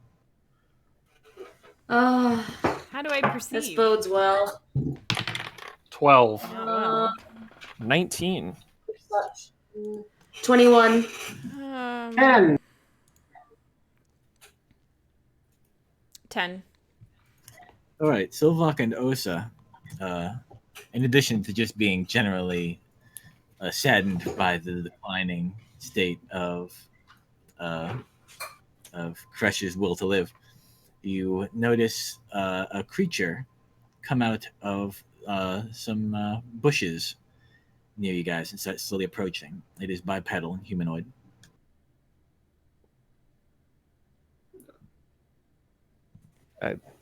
Oh, How do I this perceive? bodes well. 12. Oh, well. 19. 21. 10. 10. All right, Silvok and Osa, in addition to just being generally saddened by the declining state of Crush's will to live, you notice a creature come out of some bushes near you guys and start slowly approaching. It is bipedal and humanoid.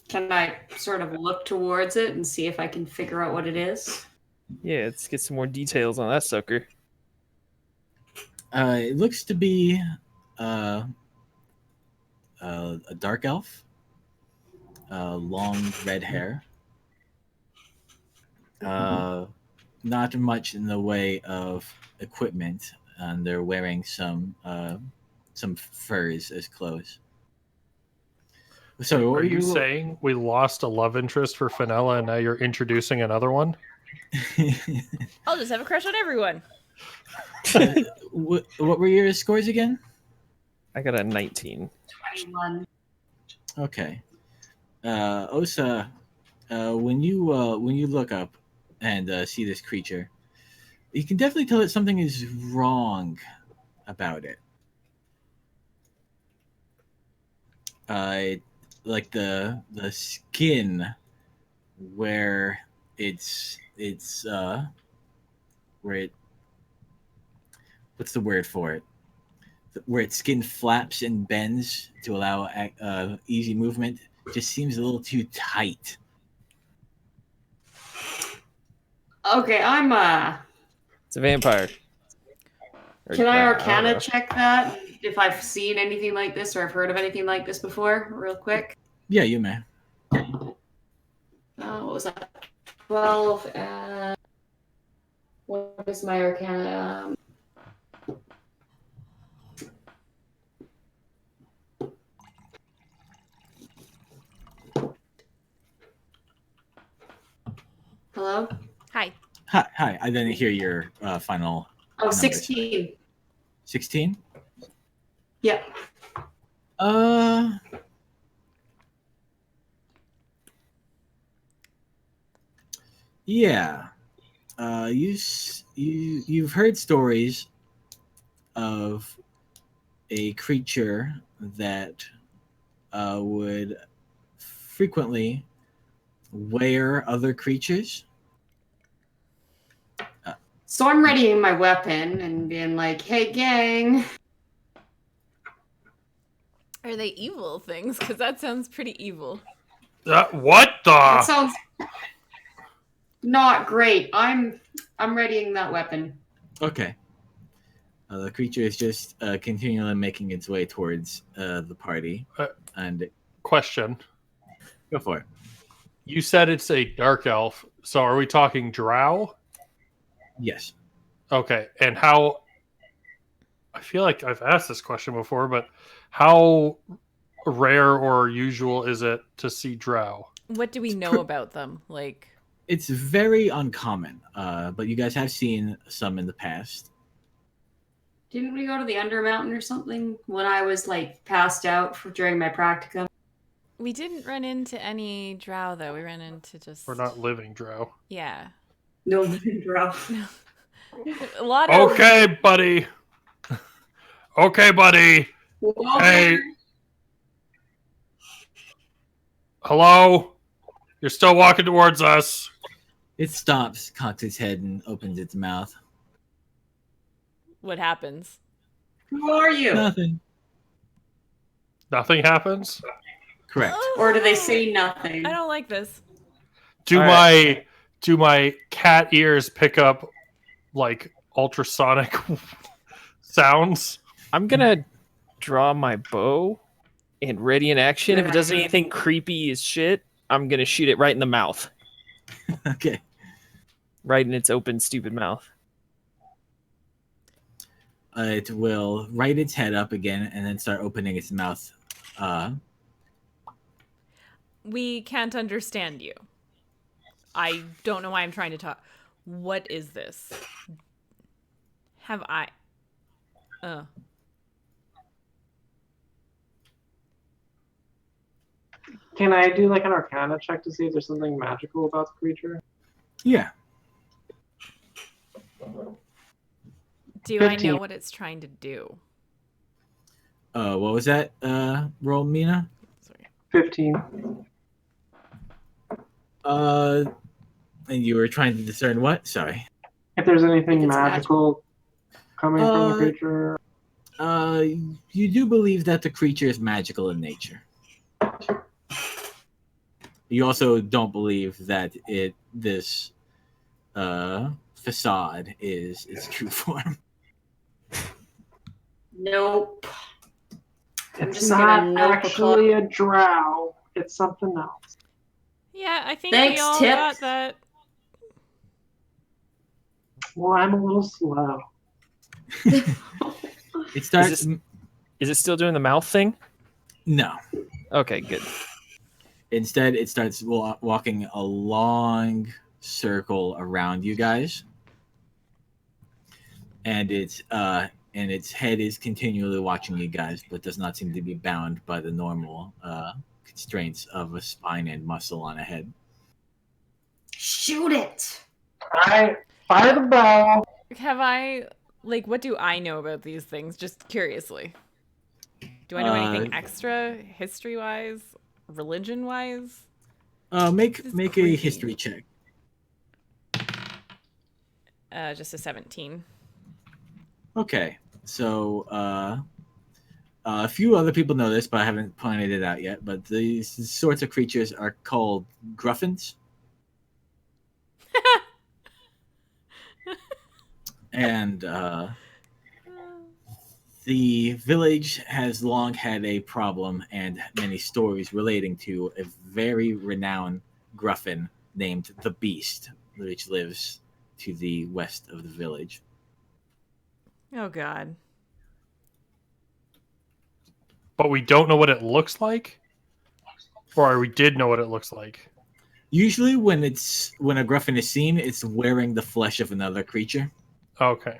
Can I sort of look towards it and see if I can figure out what it is? Yeah, let's get some more details on that sucker. It looks to be a dark elf. long red hair. Not much in the way of equipment, and they're wearing some furs as clothes. So, Are you saying we lost a love interest for Fenella and now you're introducing another one? I'll just have a crush on everyone. what were your scores again? I got a 19. 21. Okay. Osa, when you look up and see this creature, you can definitely tell that something is wrong about it. Like the skin where it's where it what's the word for it? Where its skin flaps and bends to allow easy movement just seems a little too tight. Okay, I'm It's a vampire. Can I don't Arcana know. check that? If I've seen anything like this or I've heard of anything like this before, real quick. Yeah, you may. What was that? 12. What is my Arcana? Hello? Hi. Hi. I didn't hear your final. Oh, numbers. 16. 16? Yeah. Yeah. You've heard stories of a creature that would frequently wear other creatures. So I'm readying my weapon and being like, hey, gang. Are they evil things? Because that sounds pretty evil. What That the? sounds not great. I'm readying that weapon. Okay. The creature is just continually making its way towards the party. And Question. go for it. You said it's a dark elf, so are we talking drow? Yes. Okay, and how... I feel like I've asked this question before, but how rare or usual is it to see drow? What do we know about them? Like, It's very uncommon, but you guys have seen some in the past. Didn't we go to the Undermountain or something when I was like passed out during my practicum? we didn't run into any drow, though. We ran into just... We're not living drow. Yeah. No living drow. A lot of... Okay, buddy. Okay, buddy. Hey. Hello? You're still walking towards us. It stops, cocks its head, and opens its mouth. What happens? Who are you? Nothing. Nothing happens? Correct. Or do they say nothing? I don't like this. Do All my cat ears pick up like ultrasonic sounds? I'm gonna draw my bow and ready in action. If it does anything creepy as shit, I'm gonna shoot it right in the mouth. Okay. Right in its open, stupid mouth. It will right its head up again and then start opening its mouth. We can't understand you. I don't know why I'm trying to talk. What is this? Have I... Can I do like an Arcana check to see if there's something magical about the creature? Yeah. Do I 15. know what it's trying to do? What was that? Roll, Mina? Sorry. 15. And you were trying to discern what? Sorry. If there's anything If it's magical coming from the creature. You do believe that the creature is magical in nature. You also don't believe that this facade is its true form. Nope. I'm It's just not gonna nope actually a drow. It's something else. Yeah, I think Thanks, we all Tip. got that. Well, I'm a little slow. It starts. Is it still doing the mouth thing? No. Okay, good. Instead, it starts walking a long circle around you guys, and its head is continually watching you guys, but does not seem to be bound by the normal constraints of a spine and muscle on a head. Shoot it. Alright, fire the bow. Have I, like, what do I know about these things? Just curiously. Do I know anything extra, history-wise, religion-wise? Make a creepy. history check. Just a 17. Okay, so a few other people know this, but I haven't pointed it out yet. But these sorts of creatures are called gruffins. And the village has long had a problem and many stories relating to a very renowned gruffin named the Beast, which lives to the west of the village. Oh, God. But we don't know what it looks like? Or we did know what it looks like? Usually when a gruffin is seen, it's wearing the flesh of another creature. Okay.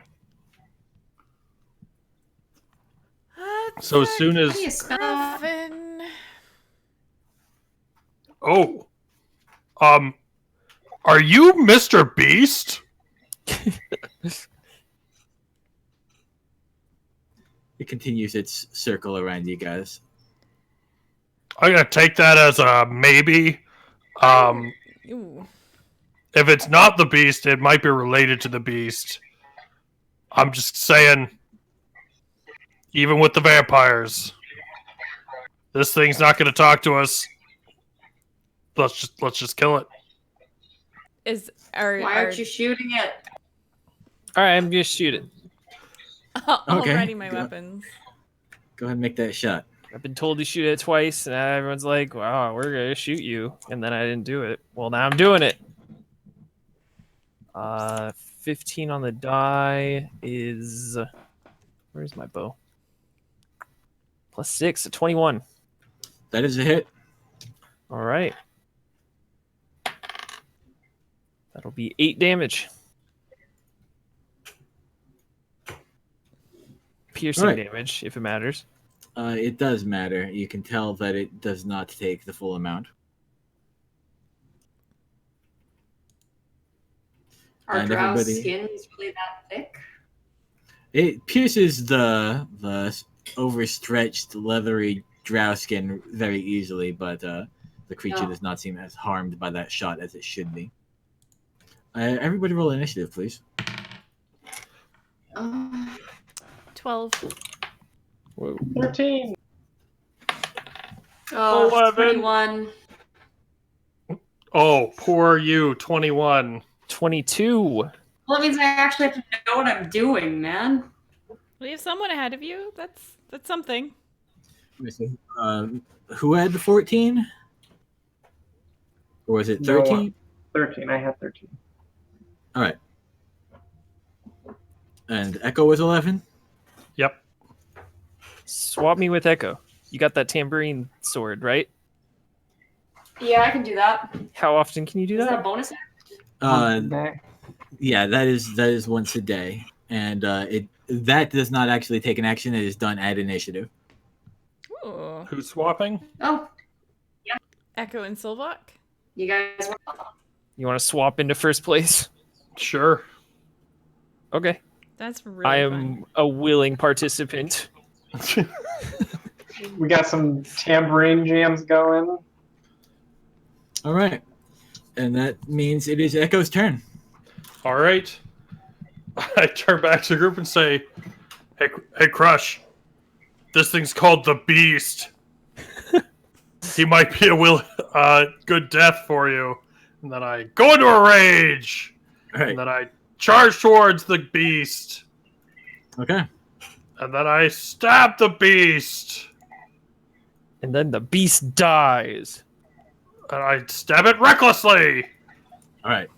So as soon How as... do you spell that? Griffin. Oh. Are you Mr. Beast? It continues its circle around you guys. I'm gonna take that as a maybe. Ooh. If it's not the Beast, it might be related to the Beast. I'm just saying, even with the vampires, this thing's not gonna talk to us. Let's just kill it. Why aren't you shooting it? All right, I'm gonna shoot it. I'll Okay. ready my weapons. Go ahead and make that shot. I've been told to shoot it twice, and everyone's like, "Wow, we're gonna shoot you," and then I didn't do it. Well, now I'm doing it. 15 on the die is... Where's my bow? +6, so 21. That is a hit. All right. That'll be 8 damage. Piercing All right. damage, if it matters. It does matter. You can tell that it does not take the full amount. Are And drow everybody- skins really that thick? It pierces the overstretched, leathery drow skin very easily, but the creature Oh. does not seem as harmed by that shot as it should be. Everybody roll initiative, please. 12. Whoa. 13. Oh, 11. 21. Oh, poor you, 21. 22. Well, that means I actually have to know what I'm doing, man. Well, you have someone ahead of you. That's something. Let me see. Who had the 14? Or was it No 13? 13. I had 13. All right. And Echo was 11? Yep. Swap me with Echo. You got that tambourine sword, right? Yeah, I can do that. How often can you do Is that a that? bonus? Yeah, that is once a day. And that does not actually take an action. It is done at initiative. Ooh. Who's swapping? Oh, Echo and Silvok? you guys. You want to swap into first place? Sure. Okay. That's really I fun. am a willing participant. We got some tambourine jams going. All right. And that means it is Echo's turn. All right. I turn back to the group and say, "Hey, Crush. This thing's called the Beast. He might be a good death for you." And then I go into a rage. All right. And then I charge towards the Beast. Okay. And then I stab the Beast. And then the beast dies. And I stab it recklessly. All right,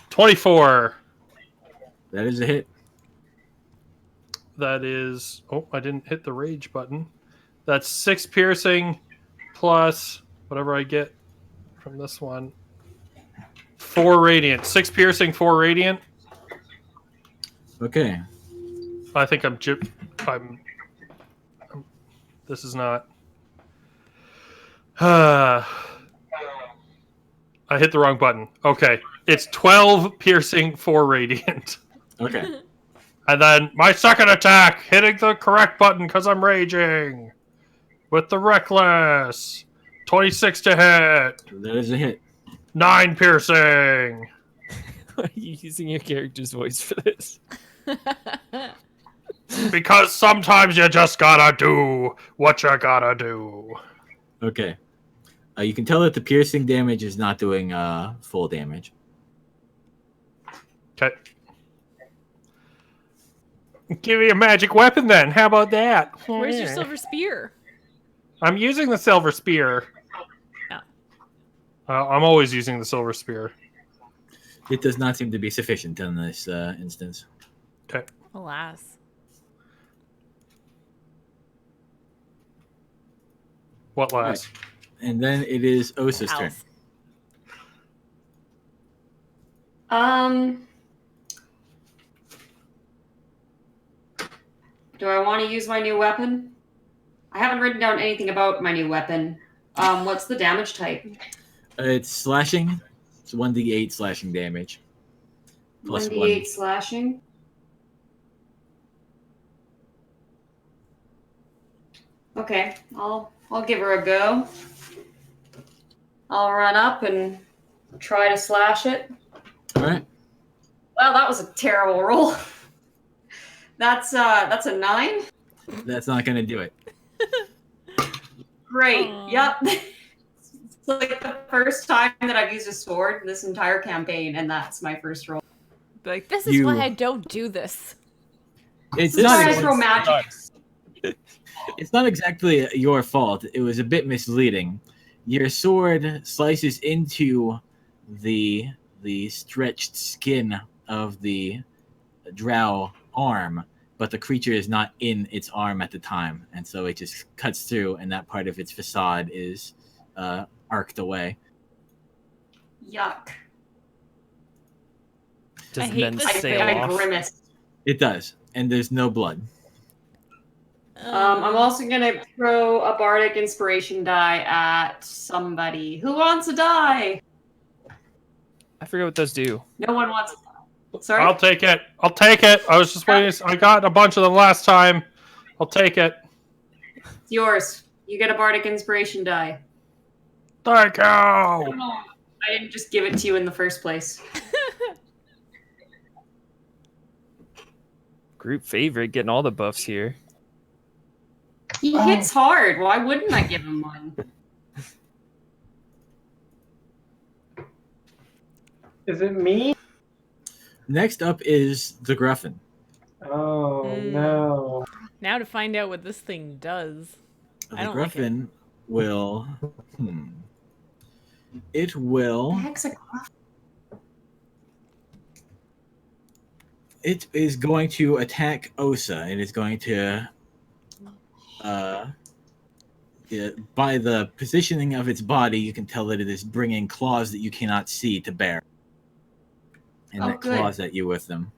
24. that is a hit. That is... Oh, I didn't hit the rage button. That's 6 piercing plus whatever I get from this one. 4 radiant. 6 piercing, 4 radiant. Okay. I think I'm this is not... I hit the wrong button. Okay. It's 12 piercing, 4 radiant. Okay. And then my second attack, hitting the correct button because I'm raging. With the reckless. 26 to hit. That is a hit. 9 piercing. Are you using your character's voice for this? Because sometimes you just gotta do what you gotta do. Okay. You can tell that the piercing damage is not doing full damage. Okay. Give me a magic weapon then. How about that? Where's your silver spear? I'm using the silver spear. Oh. I'm always using the silver spear. It does not seem to be sufficient in this instance. Okay. Alas. What last? And then it is Osa's turn. Alice. Do I want to use my new weapon? I haven't written down anything about my new weapon. What's the damage type? It's slashing. It's 1d8 slashing damage. Plus 1d8 slashing. Okay, I'll give her a go. I'll run up and try to slash it. All right. Well, that was a terrible roll. That's a 9. That's not going to do it. Great. Aww. Yep. It's like the first time that I've used a sword this entire campaign, and that's my first roll. Like, this is why I don't do this. It's This is why I not. throw magic. It's not exactly your fault. It was a bit misleading. Your sword slices into the stretched skin of the drow arm, but the creature is not in its arm at the time, and so it just cuts through, and that part of its facade is arced away. Yuck. Does I it hate then this sail thing. I off? grimaced. It does, and there's no blood. I'm also gonna throw a bardic inspiration die at somebody. Who wants to die? I forget what those do. No one wants to die. Sorry? I'll take it. I'll take it. I was just waiting. I got a bunch of them last time. I'll take it. It's yours. You get a bardic inspiration die. Thank you. I didn't just give it to you in the first place. Group favorite, getting all the buffs here. He hits hard. Why wouldn't I give him one? Is it me? Next up is the Gruffin. Oh no. Now to find out what this thing does. The I don't like it. Gruffin will. It will. Hexographer. It is going to attack Osa. It is going to. By the positioning of its body, you can tell that it is bringing claws that you cannot see to bear. And Oh, that good. claws at you with them.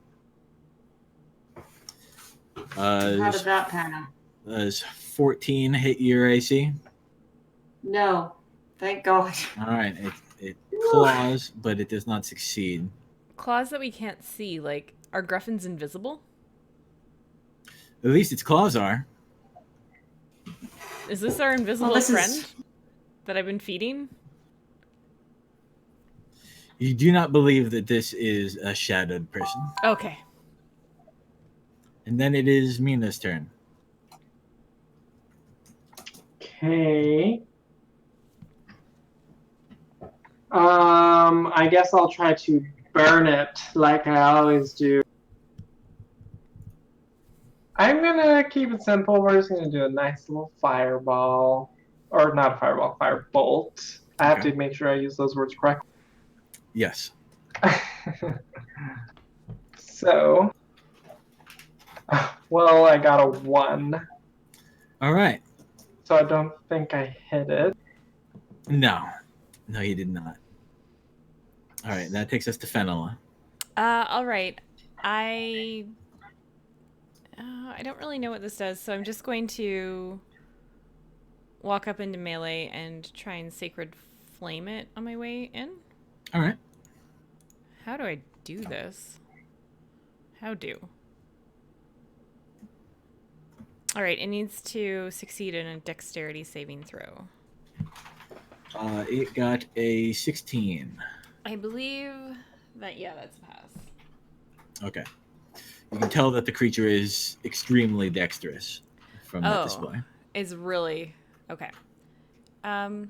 How did that pan out? Does 14 hit your AC? No. Thank God. All right. It claws, but it does not succeed. Claws that we can't see, like, are Gruffins invisible? At least its claws are. Is this our invisible Well, this friend is- that I've been feeding? You do not believe that this is a shadowed person. Okay. And then it is Mina's turn. Okay. I guess I'll try to burn it like I always do. I'm gonna keep it simple. We're just gonna do a nice little fireball. Or not a fireball, firebolt. I have Okay. to make sure I use those words correctly. Yes. So, well, I got a 1, All right. so I don't think I hit it. No, you did not. All right, that takes us to Fenella. All right. I don't really know what this does, so I'm just going to walk up into melee and try and sacred flame it on my way in. All right. How do I do this? How do? All right, it needs to succeed in a dexterity saving throw. It got a 16. I believe that, yeah, that's a pass. Okay. You can tell that the creature is extremely dexterous from that display. Is really okay. And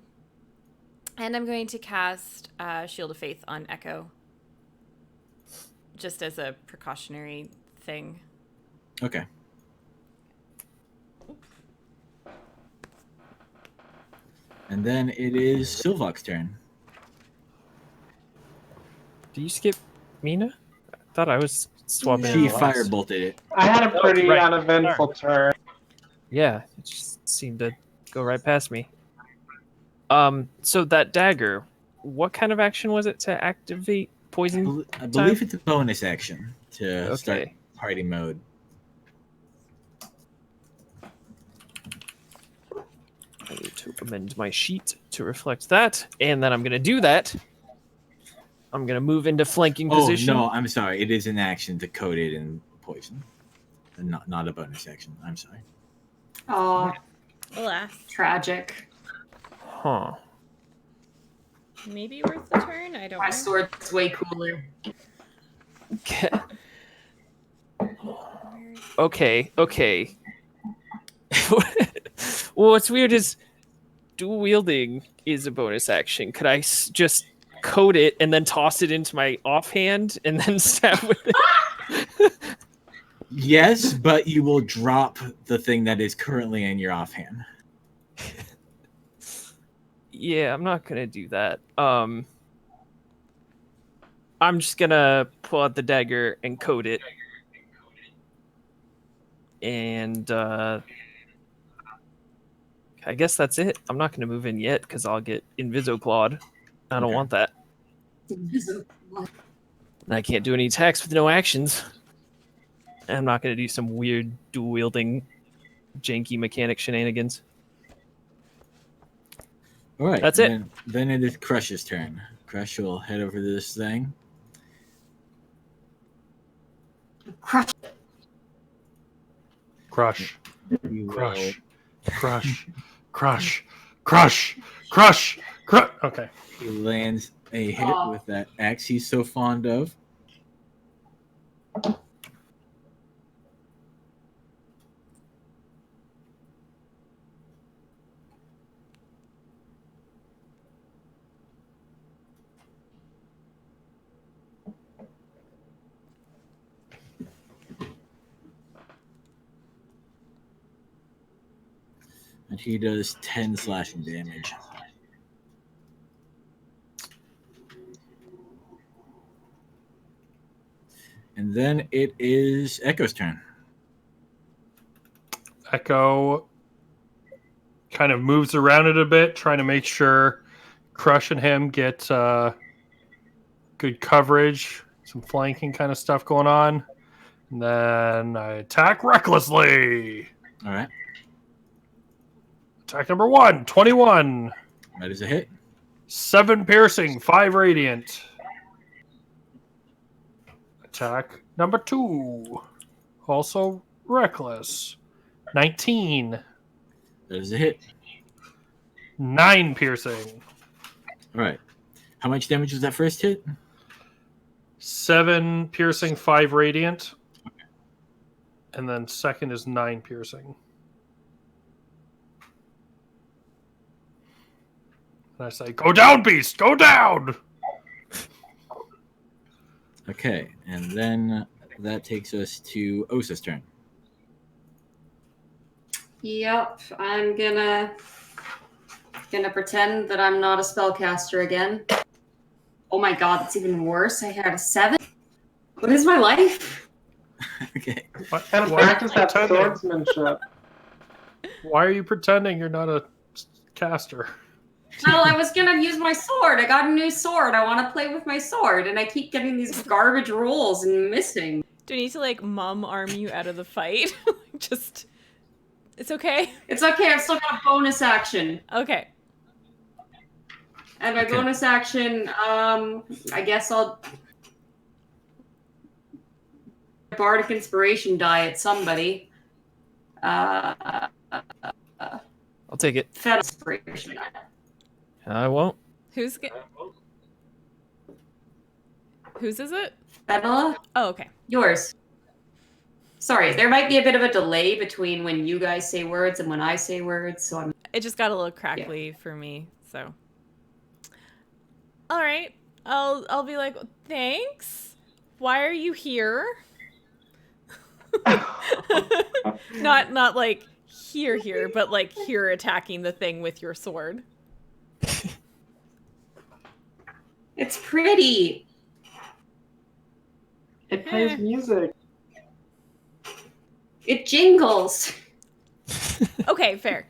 I'm going to cast Shield of Faith on Echo, just as a precautionary thing. Okay. And then it is Silvok's turn. Do you skip Mina? I thought I was swapping. She in the last. firebolted it. I had a pretty right. uneventful turn. Yeah, it just seemed to go right past me. So that dagger, what kind of action was it to activate poison? I believe it's a bonus action to start Okay. party mode. I need to amend my sheet to reflect that, and then I'm going to do that. I'm going to move into flanking position. Oh, no, I'm sorry. It is an action to coat it in poison. And not a bonus action. I'm sorry. Oh, Alas. tragic. Huh. Maybe worth the turn? I don't My know. sword's way cooler. Okay. Well, what's weird is dual wielding is a bonus action. Could I just coat it and then toss it into my offhand and then stab with it? Yes, but you will drop the thing that is currently in your offhand. Yeah, I'm not gonna do that. I'm just gonna pull out the dagger and coat it. And I guess that's it. I'm not gonna move in yet because I'll get Invisoclawed. I don't Okay. want that. And I can't do any attacks with no actions. And I'm not gonna do some weird dual wielding janky mechanic shenanigans. All right. That's it. Then it is Crush's turn. Crush will head over to this thing. Crush. Crush. You Crush. Crush. Crush. Crush. Crush. Crush. Okay. He lands a hit with that axe he's so fond of. And he does 10 slashing damage. And then it is Echo's turn. Echo kind of moves around it a bit, trying to make sure Crush and him get good coverage, some flanking kind of stuff going on. And then I attack recklessly. All right. Attack number 1, 21. That is a hit. 7 piercing, 5 radiant. Attack number 2. Also reckless. 19. That is a hit. 9 piercing. All right. How much damage was that first hit? 7 piercing, 5 radiant. And then second is 9 piercing. And I say, go down, beast! Go down! Okay. And then that takes us to Osa's turn. Yep, I'm gonna Gonna pretend that I'm not a spellcaster again. Oh my god, that's even worse. I had a 7. What is my life? Okay. Kind of Why are you practice that pretending? swordsmanship. Why are you pretending you're not a caster? Well, I was gonna use my sword. I got a new sword. I want to play with my sword, and I keep getting these garbage rolls and missing. Do I need to like mum arm you out of the fight? Just, it's okay. It's okay. I've still got a bonus action, Okay. and my Okay. bonus action, I guess I'll bardic inspiration die at somebody. I'll take it. Fed inspiration. I won't. Whose is it? Fedla, Oh, okay. yours. Sorry, there might be a bit of a delay between when you guys say words and when I say words, so I'm. It just got a little crackly for me, so. All right. I'll be like, "Thanks. Why are you here?" not like here, but like here attacking the thing with your sword. It's pretty. It plays music. It jingles. Okay, fair.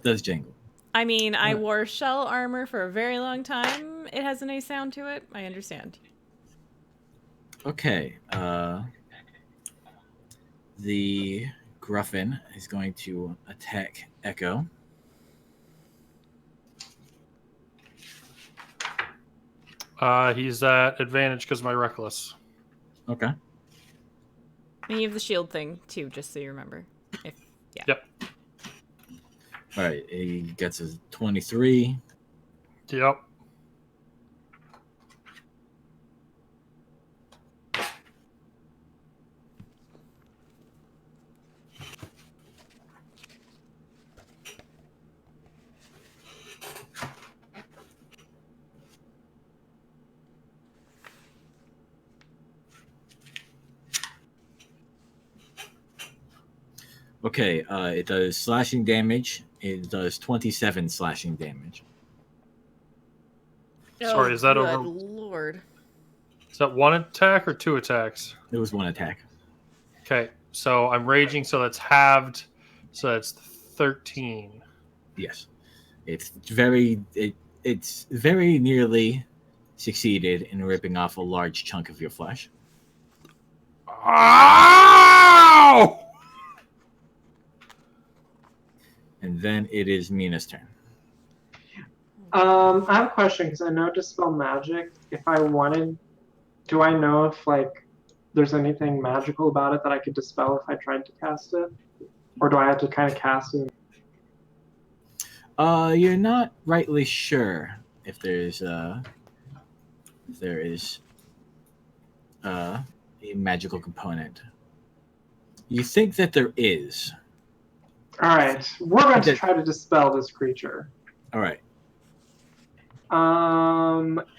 Does jingle. I mean, I wore shell armor for a very long time. It has a nice sound to it. I understand. Okay. The Gruffin is going to attack Echo. He's at advantage because of my reckless. Okay. And you have the shield thing too, just so you remember. Yeah. Yep. All right. He gets a 23. Yep. Okay. It does slashing damage. It does 27 slashing damage. Sorry, is that good over? Lord. Is that one attack or 2 attacks? It was one attack. Okay, so I'm raging, so that's halved. So that's 13. Yes. It's very nearly succeeded in ripping off a large chunk of your flesh. Ow! And then it is Mina's turn. I have a question because I know Dispel Magic. If I wanted, do I know if like there's anything magical about it that I could dispel if I tried to cast it, or do I have to kind of cast it? You're not rightly sure if there is a magical component. You think that there is. All right, we're going to Okay. try to dispel this creature. All right.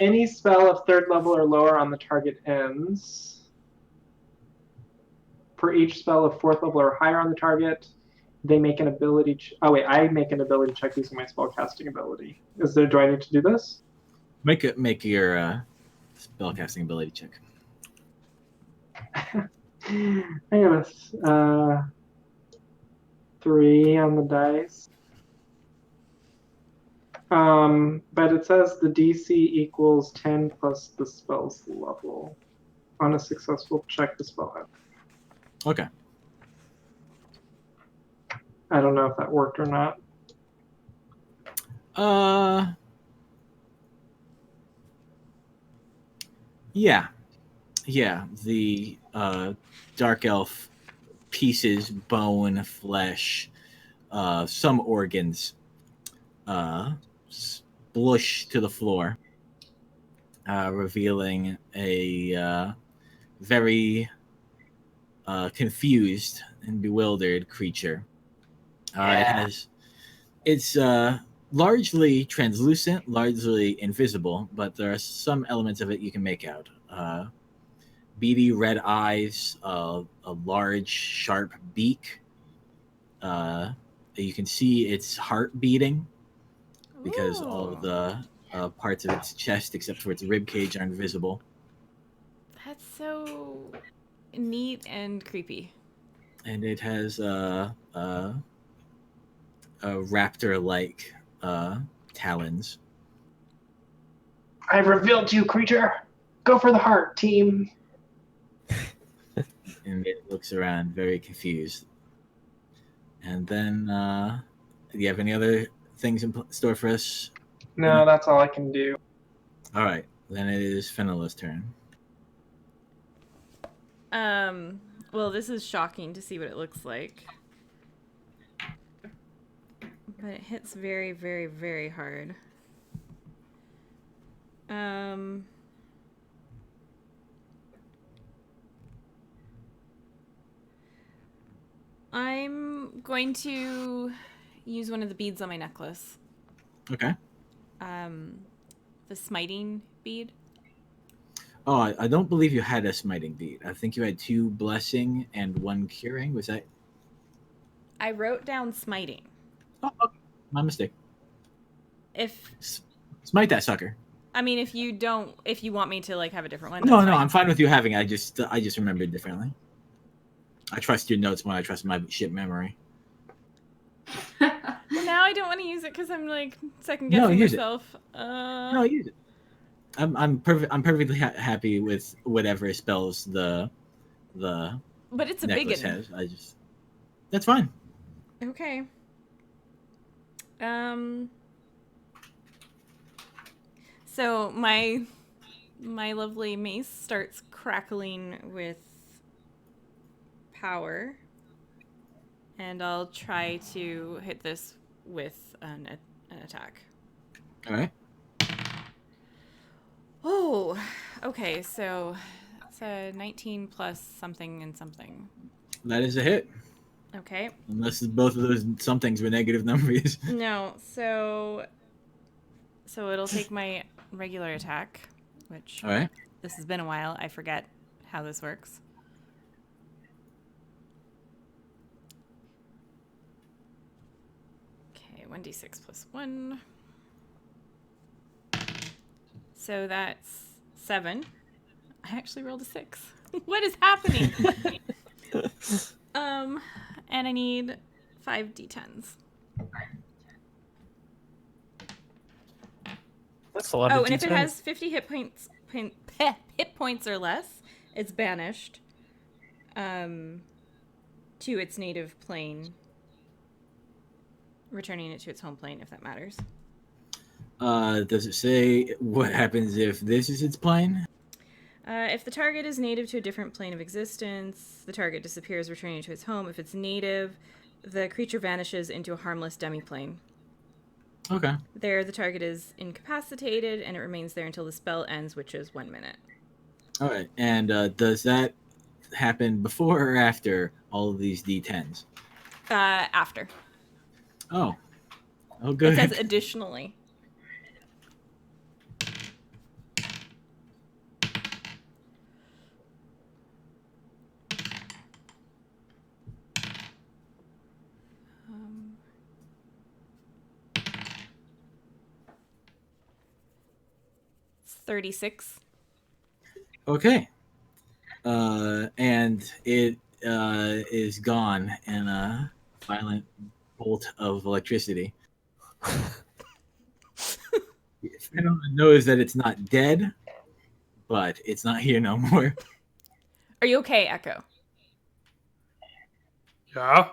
Any spell of 3rd level or lower on the target ends. For each spell of 4th level or higher on the target, they make an ability. I make an ability check using my spellcasting ability. Do I need to do this? Make your spellcasting ability check. I got a 3 on the dice. But it says the DC equals 10 plus the spell's level. On a successful check, the spell has. Okay. I don't know if that worked or not. Yeah. The dark elf pieces, bone, flesh, some organs, splush to the floor, revealing a very confused and bewildered creature. It's largely translucent, largely invisible, but there are some elements of it you can make out. Beady red eyes, a large, sharp beak, a You can see its heart beating because all of Ooh, the parts of its chest, except for its rib cage, are invisible. that's so neat and creepy. And it has raptor-like talons. I've revealed you, creature. Go for the heart, team. And it looks around very confused. And then, do you have any other things in store for us? No, that's all I can do. All right, then it is Fenela's turn. Well, this is shocking to see what it looks like. But it hits very, very, very hard. I'm going to use one of the beads on my necklace. Okay. The smiting bead. Oh, I don't believe you had a smiting bead. I think you had 2 blessing and 1 curing. Was that? I wrote down smiting. Oh, okay. My mistake. If Smite that sucker. I mean, if you want me to like have a different one. No, that's no, fine. I'm fine with you having it. I just remembered differently. I trust your notes more than I trust my shit memory. Well, now I don't want to use it because I'm like second No, guessing use it. myself. No, use it. I'm perfectly happy with whatever spells the But it's a big necklace one. has. That's fine. Okay. So my lovely mace starts crackling with power, and I'll try to hit this with an attack. All right. Oh, okay. So it's a 19 plus something and something. That is a hit. Okay. Unless both of those somethings were negative numbers. No, so it'll take my regular attack, which All right. this has been a while. I forget how this works. Okay, 1d6 plus 1. So that's 7. I actually rolled a 6. What is happening? And I need 5 d10s. That's a lot Oh, of and if it D10. has 50 hit points or less, it's banished to its native plane, returning it to its home plane if that matters. Does it say what happens if this is its plane? If the target is native to a different plane of existence, the target disappears, returning to its home. If it's native, the creature vanishes into a harmless demiplane. Okay. There, the target is incapacitated, and it remains there until the spell ends, which is 1 minute. All right. And does that happen before or after all of these D10s? After. Oh, good. It says additionally. It's 36. Okay. And it is gone in a violent bolt of electricity. Everyone knows that it's not dead, but it's not here no more. Are you okay, Echo? Yeah.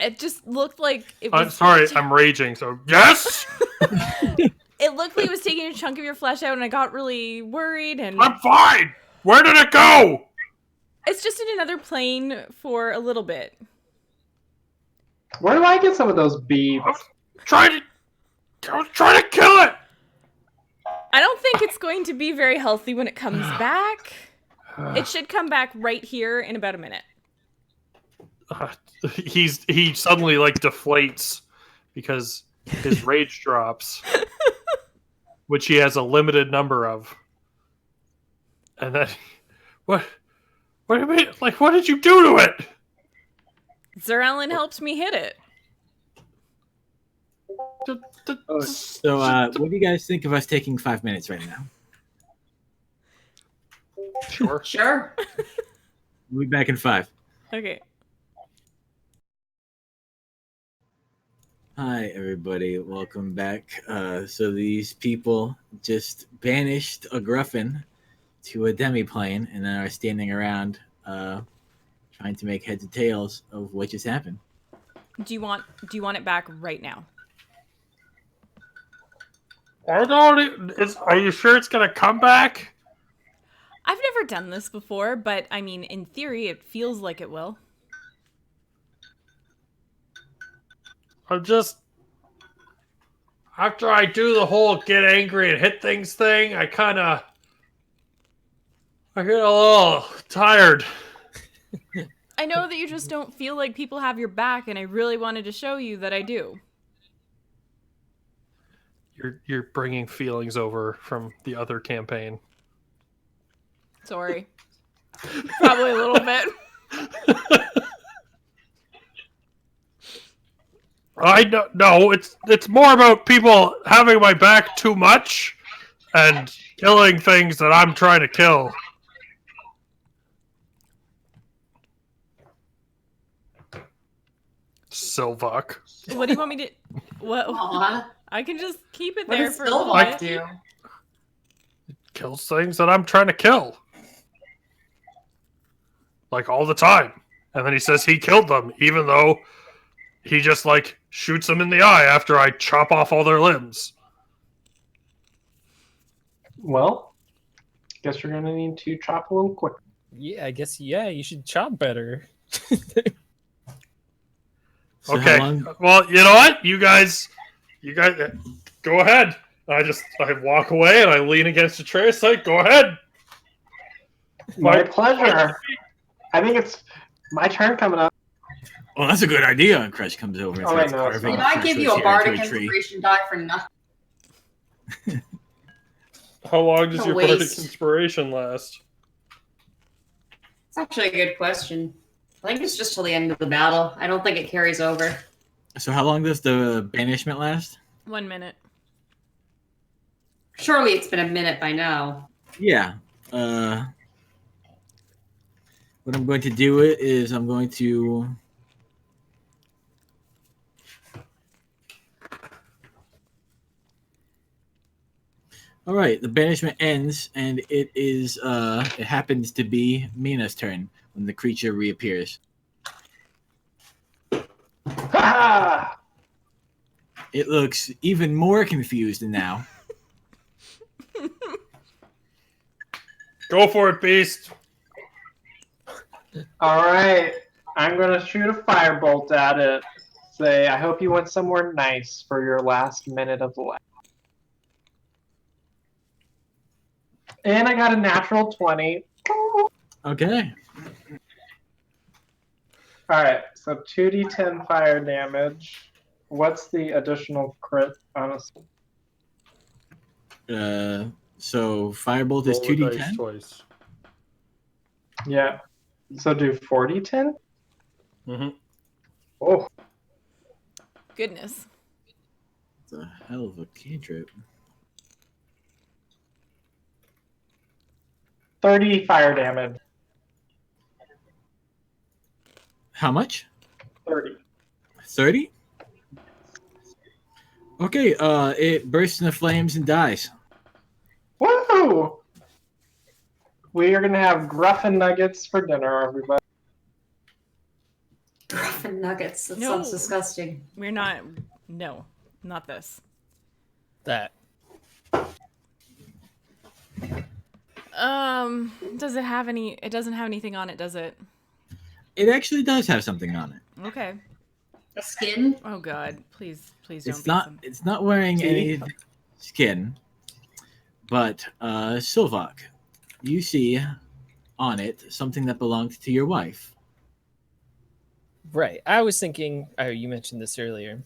It just looked like it was. I'm sorry, I'm raging. So yes, It looked like it was taking a chunk of your flesh out, and I got really worried. And I'm fine. Where did it go? it's just in another plane for a little bit. Where do I get some of those beads? I was trying to kill it. I don't think it's going to be very healthy when it comes back. It should come back right here in about a minute. He suddenly like deflates because his rage drops, which he has a limited number of. And then, what do you mean? Like, what did you do to it? Zeralin helped me hit it. So, what do you guys think of us taking 5 minutes right now? Sure. Sure. We'll be back in 5. Okay. Hi, everybody. Welcome back. So these people just banished a Gruffin to a demiplane and then are standing around trying to make heads and tails of what just happened. Do you want it back right now? Are you sure it's gonna come back? I've never done this before, but I mean, in theory, it feels like it will. I'm just after I do the whole get angry and hit things thing, I get a little tired. I know that you just don't feel like people have your back, and I really wanted to show you that I do. You're bringing feelings over from the other campaign. Sorry. Probably a little bit. I don't know. It's more about people having my back too much and killing things that I'm trying to kill. Silvok. What do you want me to... What? Aw. I can just keep it What there does for a little Silvok bit. do? Kills things that I'm trying to kill. Like all the time. And then he says he killed them, even though he just like shoots them in the eye after I chop off all their limbs. Well, guess you're gonna need to chop a little quicker. Yeah, I guess, you should chop better. So Okay. how long? Well, you know what? You guys go ahead. I walk away and I lean against a tray. It's like, go ahead. My pleasure. I think it's my turn coming up. Well, that's a good idea. And Crush comes over and Oh, I starts know, it's carving. fine. Did I give you Swiss a hair bardic into a tree. inspiration die for nothing? How long does A your bardic waste. inspiration last? It's actually a good question. I think it's just till the end of the battle. I don't think it carries over. So how long does the banishment last? 1 minute. Surely it's been a minute by now. Yeah. What I'm going to do is I'm going to... All right, the banishment ends, and it happens to be Mina's turn when the creature reappears. Ha! It looks even more confused now. Go for it, beast. All right, I'm gonna shoot a firebolt at it. Say, I hope you went somewhere nice for your last minute of life. And I got a natural 20. Okay. All right, so 2d10 fire damage. What's the additional crit, honestly? So firebolt is Roll the dice 2d10. twice. Yeah. So do 4d10? Mm-hmm. Oh, Goodness. It's a hell of a cantrip. 30 fire damage. How much? 30. 30? Okay, it bursts into flames and dies. Woo! We are gonna have Gruffin nuggets for dinner, everybody. Gruffin nuggets. That No. sounds disgusting. We're not... No, not this. That. Does it have any... It doesn't have anything on it, does it? It actually does have something on it. Okay. A skin? Oh, God. Please don't It's be not. some... It's not wearing See? any skin, but Silvok, you see on it something that belonged to your wife. Right. I was thinking, you mentioned this earlier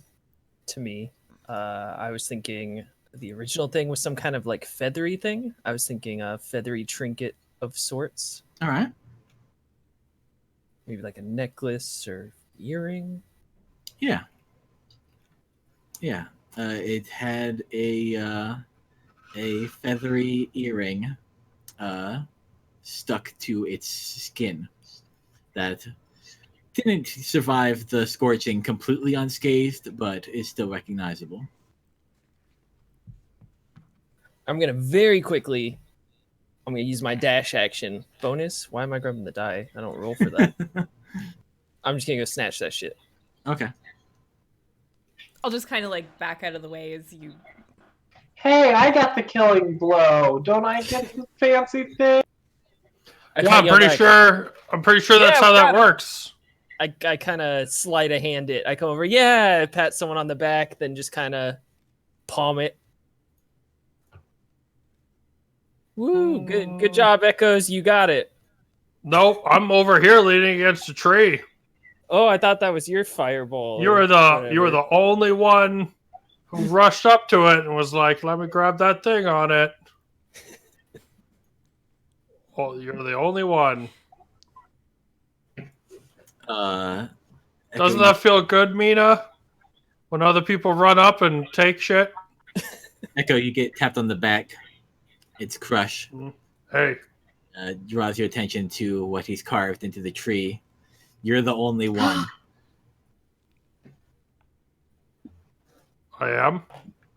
to me. I was thinking the original thing was some kind of like feathery thing. I was thinking a feathery trinket of sorts. All right. Maybe like a necklace or earring. Yeah. Yeah. It had a feathery earring stuck to its skin that didn't survive the scorching completely unscathed, but is still recognizable. I'm gonna very quickly. I'm gonna use my dash action bonus. Why am I grabbing the die? I don't roll for that. I'm just gonna go snatch that shit. Okay. I'll just kind of like back out of the way as you. Hey, I got the killing blow. Don't I get the fancy thing? Yeah, I'm pretty sure. I'm pretty sure that's Yeah, how that got it. works. I kind of sleight of hand it. I come over, yeah, pat someone on the back, then just kind of palm it. Woo, good job, Echoes. You got it. Nope, I'm over here leaning against a tree. Oh, I thought that was your fireball. You were the only one who rushed up to it and was like, "Let me grab that thing on it." Oh, you're the only one. Echo, Doesn't that feel good, Mina? When other people run up and take shit? Echo, you get tapped on the back. It's Crush. Hey, Draws your attention to what he's carved into the tree. You're the only one. I am.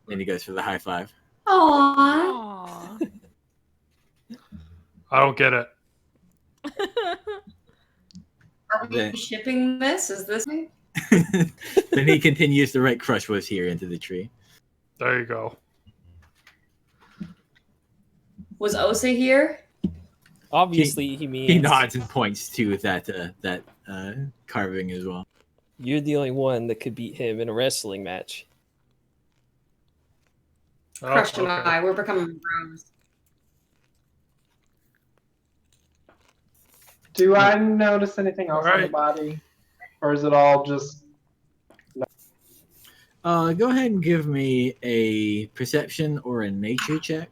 And he goes for the high five. Aww. Aww. I don't get it. Are we shipping this? Is this me? Then he continues to write Crush was here into the tree. There you go. Was Osa here? Obviously, he means He nods and points to that carving as well. you're the only one that could beat him in a wrestling match. Oh, Crush and okay. I, we're becoming bros. Do I notice anything else on the Alright. body? Or is it all just... Go ahead and give me a perception or a nature check.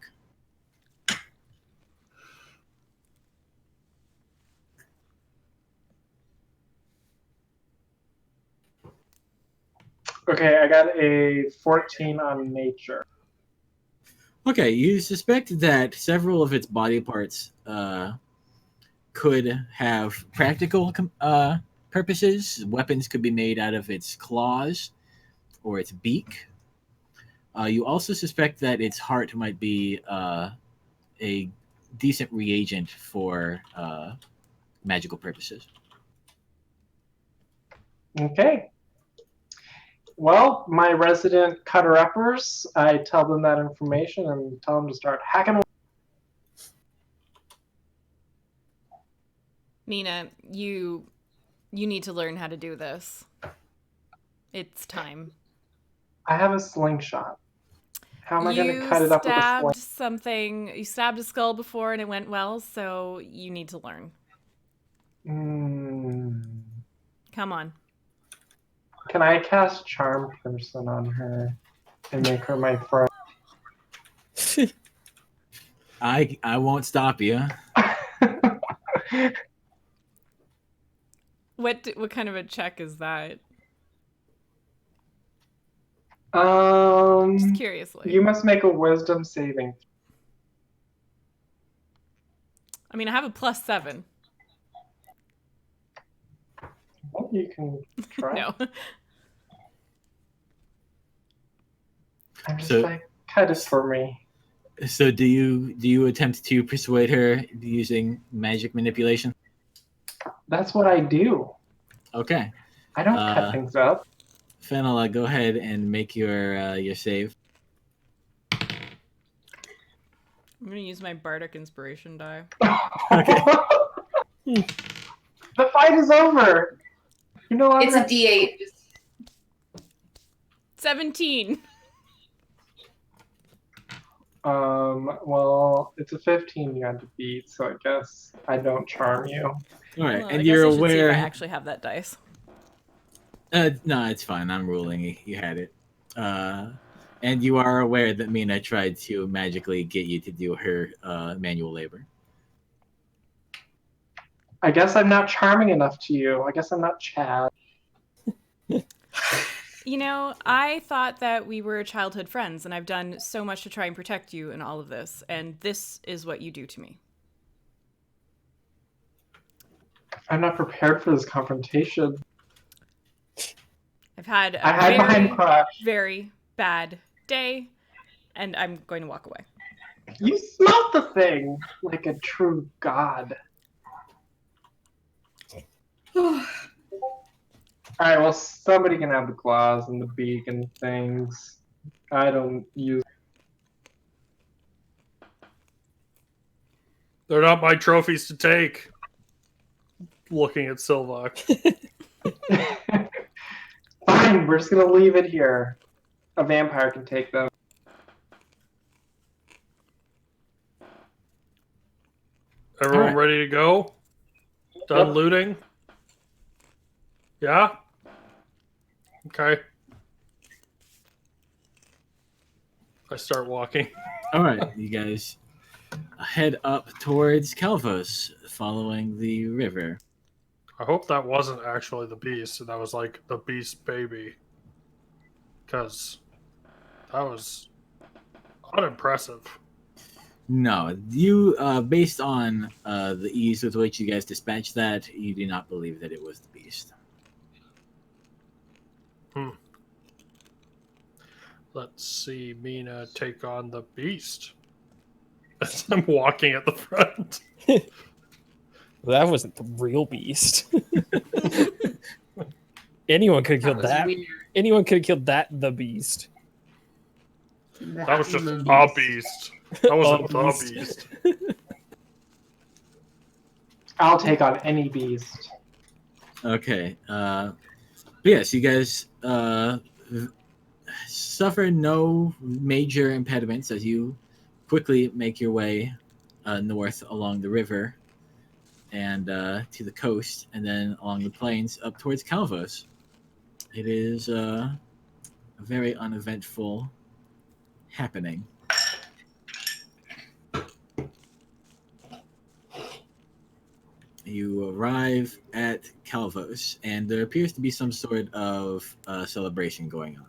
Okay, I got a 14 on nature. Okay, you suspect that several of its body parts could have practical purposes. Weapons could be made out of its claws or its beak. You also suspect that its heart might be a decent reagent for magical purposes. Okay. Well, my resident cutter-uppers, I tell them that information and tell them to start hacking away. Mina, you need to learn how to do this. It's time. I have a slingshot. How am I going to cut it up with a sling? You stabbed a skull before and it went well, so you need to learn. Come on. Can I cast Charm Person on her and make her my friend? I won't stop you. What kind of a check is that? Just curiously. You must make a Wisdom saving. I mean, I have a +7. Well, you can try. No. I'm just So- like, cut it for me. So do you attempt to persuade her using magic manipulation? That's what I do. Okay. I don't cut things up. Fennel, go ahead and make your save. I'm going to use my Bardic Inspiration die. Okay. The fight is over. You know It's a D8. 17. Well, it's a 15 you had to beat, so I guess I don't charm you. All right, Well, I and guess you're I should see if aware. I actually have that dice. No, it's fine. I'm ruling. You had it. And you are aware that Mina tried to magically get you to do her manual labor. I guess I'm not charming enough to you. I guess I'm not Chad. You know, I thought that we were childhood friends, and I've done so much to try and protect you in all of this, and this is what you do to me. I'm not prepared for this confrontation. I've had I hide behind Crush. very bad day, and I'm going to walk away. You smelt the thing like a true god. Alright, well, somebody can have the claws and the beak and things. I don't use. They're not my trophies to take. Looking at Silvok. Fine, we're just gonna leave it here. A vampire can take them. Everyone Alright. ready to go? Done Yep. looting? Yeah? Okay. I start walking. All right, you guys head up towards Calvos, following the river. I hope that wasn't actually the beast, and that was like the beast baby. Because that was unimpressive. No, you, based on the ease with which you guys dispatched that, you do not believe that it was the beast. Let's see Mina take on the beast. As I'm walking at the front. That wasn't the real beast. Anyone could have killed that. Weird. Anyone could have killed that. The beast. That was just the a beast. That wasn't A the beast. beast. I'll take on any beast. Okay. But yes, you guys suffer no major impediments as you quickly make your way north along the river and to the coast, and then along the plains up towards Calvos. It is a very uneventful happening. You arrive at Calvos, and there appears to be some sort of celebration going on.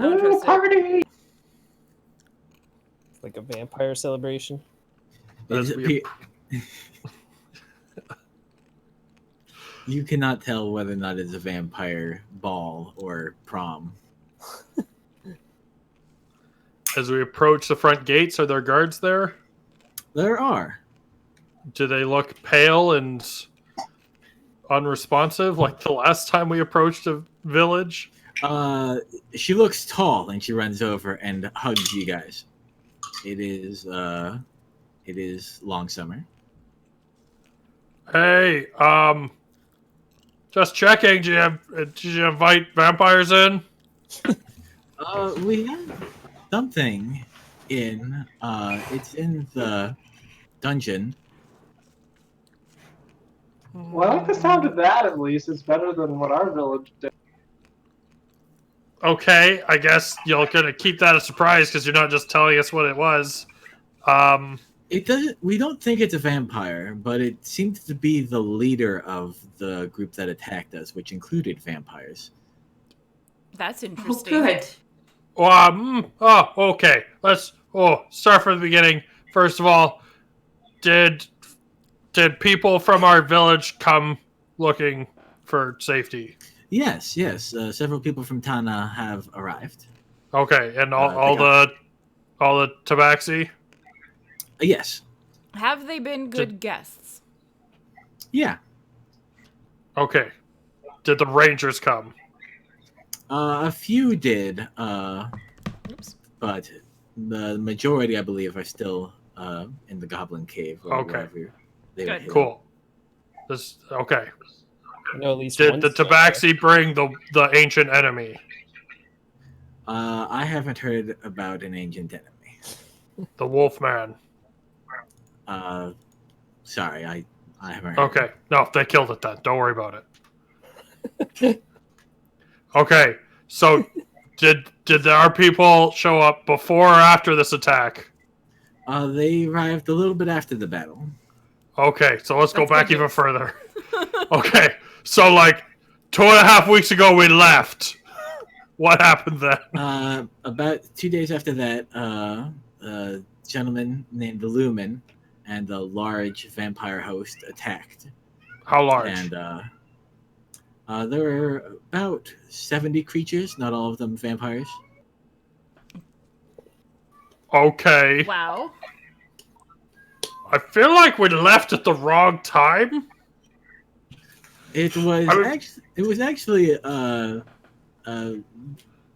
Ooh, party! Like a vampire celebration. As we- You cannot tell whether or not it's a vampire ball or prom. As we approach the front gates, are there guards there? There are. Do they look pale and unresponsive like the last time we approached a village? She looks tall, and she runs over and hugs you guys. It is long summer. Hey, just checking. Did you invite vampires in? We have something in. It's in the dungeon. Well, I like the sound of that at least. It's better than what our village did. Okay, I guess you're gonna keep that a surprise because you're not just telling us what it was. It doesn't. We don't think it's a vampire, but it seems to be the leader of the group that attacked us, which included vampires. That's Oh, interesting. good. Okay. Let's start from the beginning. First of all, did people from our village come looking for safety? Yes. Several people from Tana have arrived. Okay, and all the tabaxi? Yes. Have they been good guests? Yeah. Okay. Did the rangers come? A few did. Oops. But the majority, I believe, are still in the Goblin Cave. Or Okay. wherever they were Good. hidden. Cool. Okay. I know at least Did one's the still tabaxi bring the ancient enemy? I haven't heard about an ancient enemy. The Wolfman. Sorry, I haven't heard. Okay. No, they killed it then. Don't worry about it. Okay. So did our people show up before or after this attack? They arrived a little bit after the battle. Okay, so let's go That's back good even news. further. Okay. So like 2.5 weeks ago we left. What happened then? About 2 days after that, a gentleman named the Lumen and a large vampire host attacked. How large? And there were about 70 creatures, not all of them vampires. Okay. Wow. I feel like we left at the wrong time. It was actually a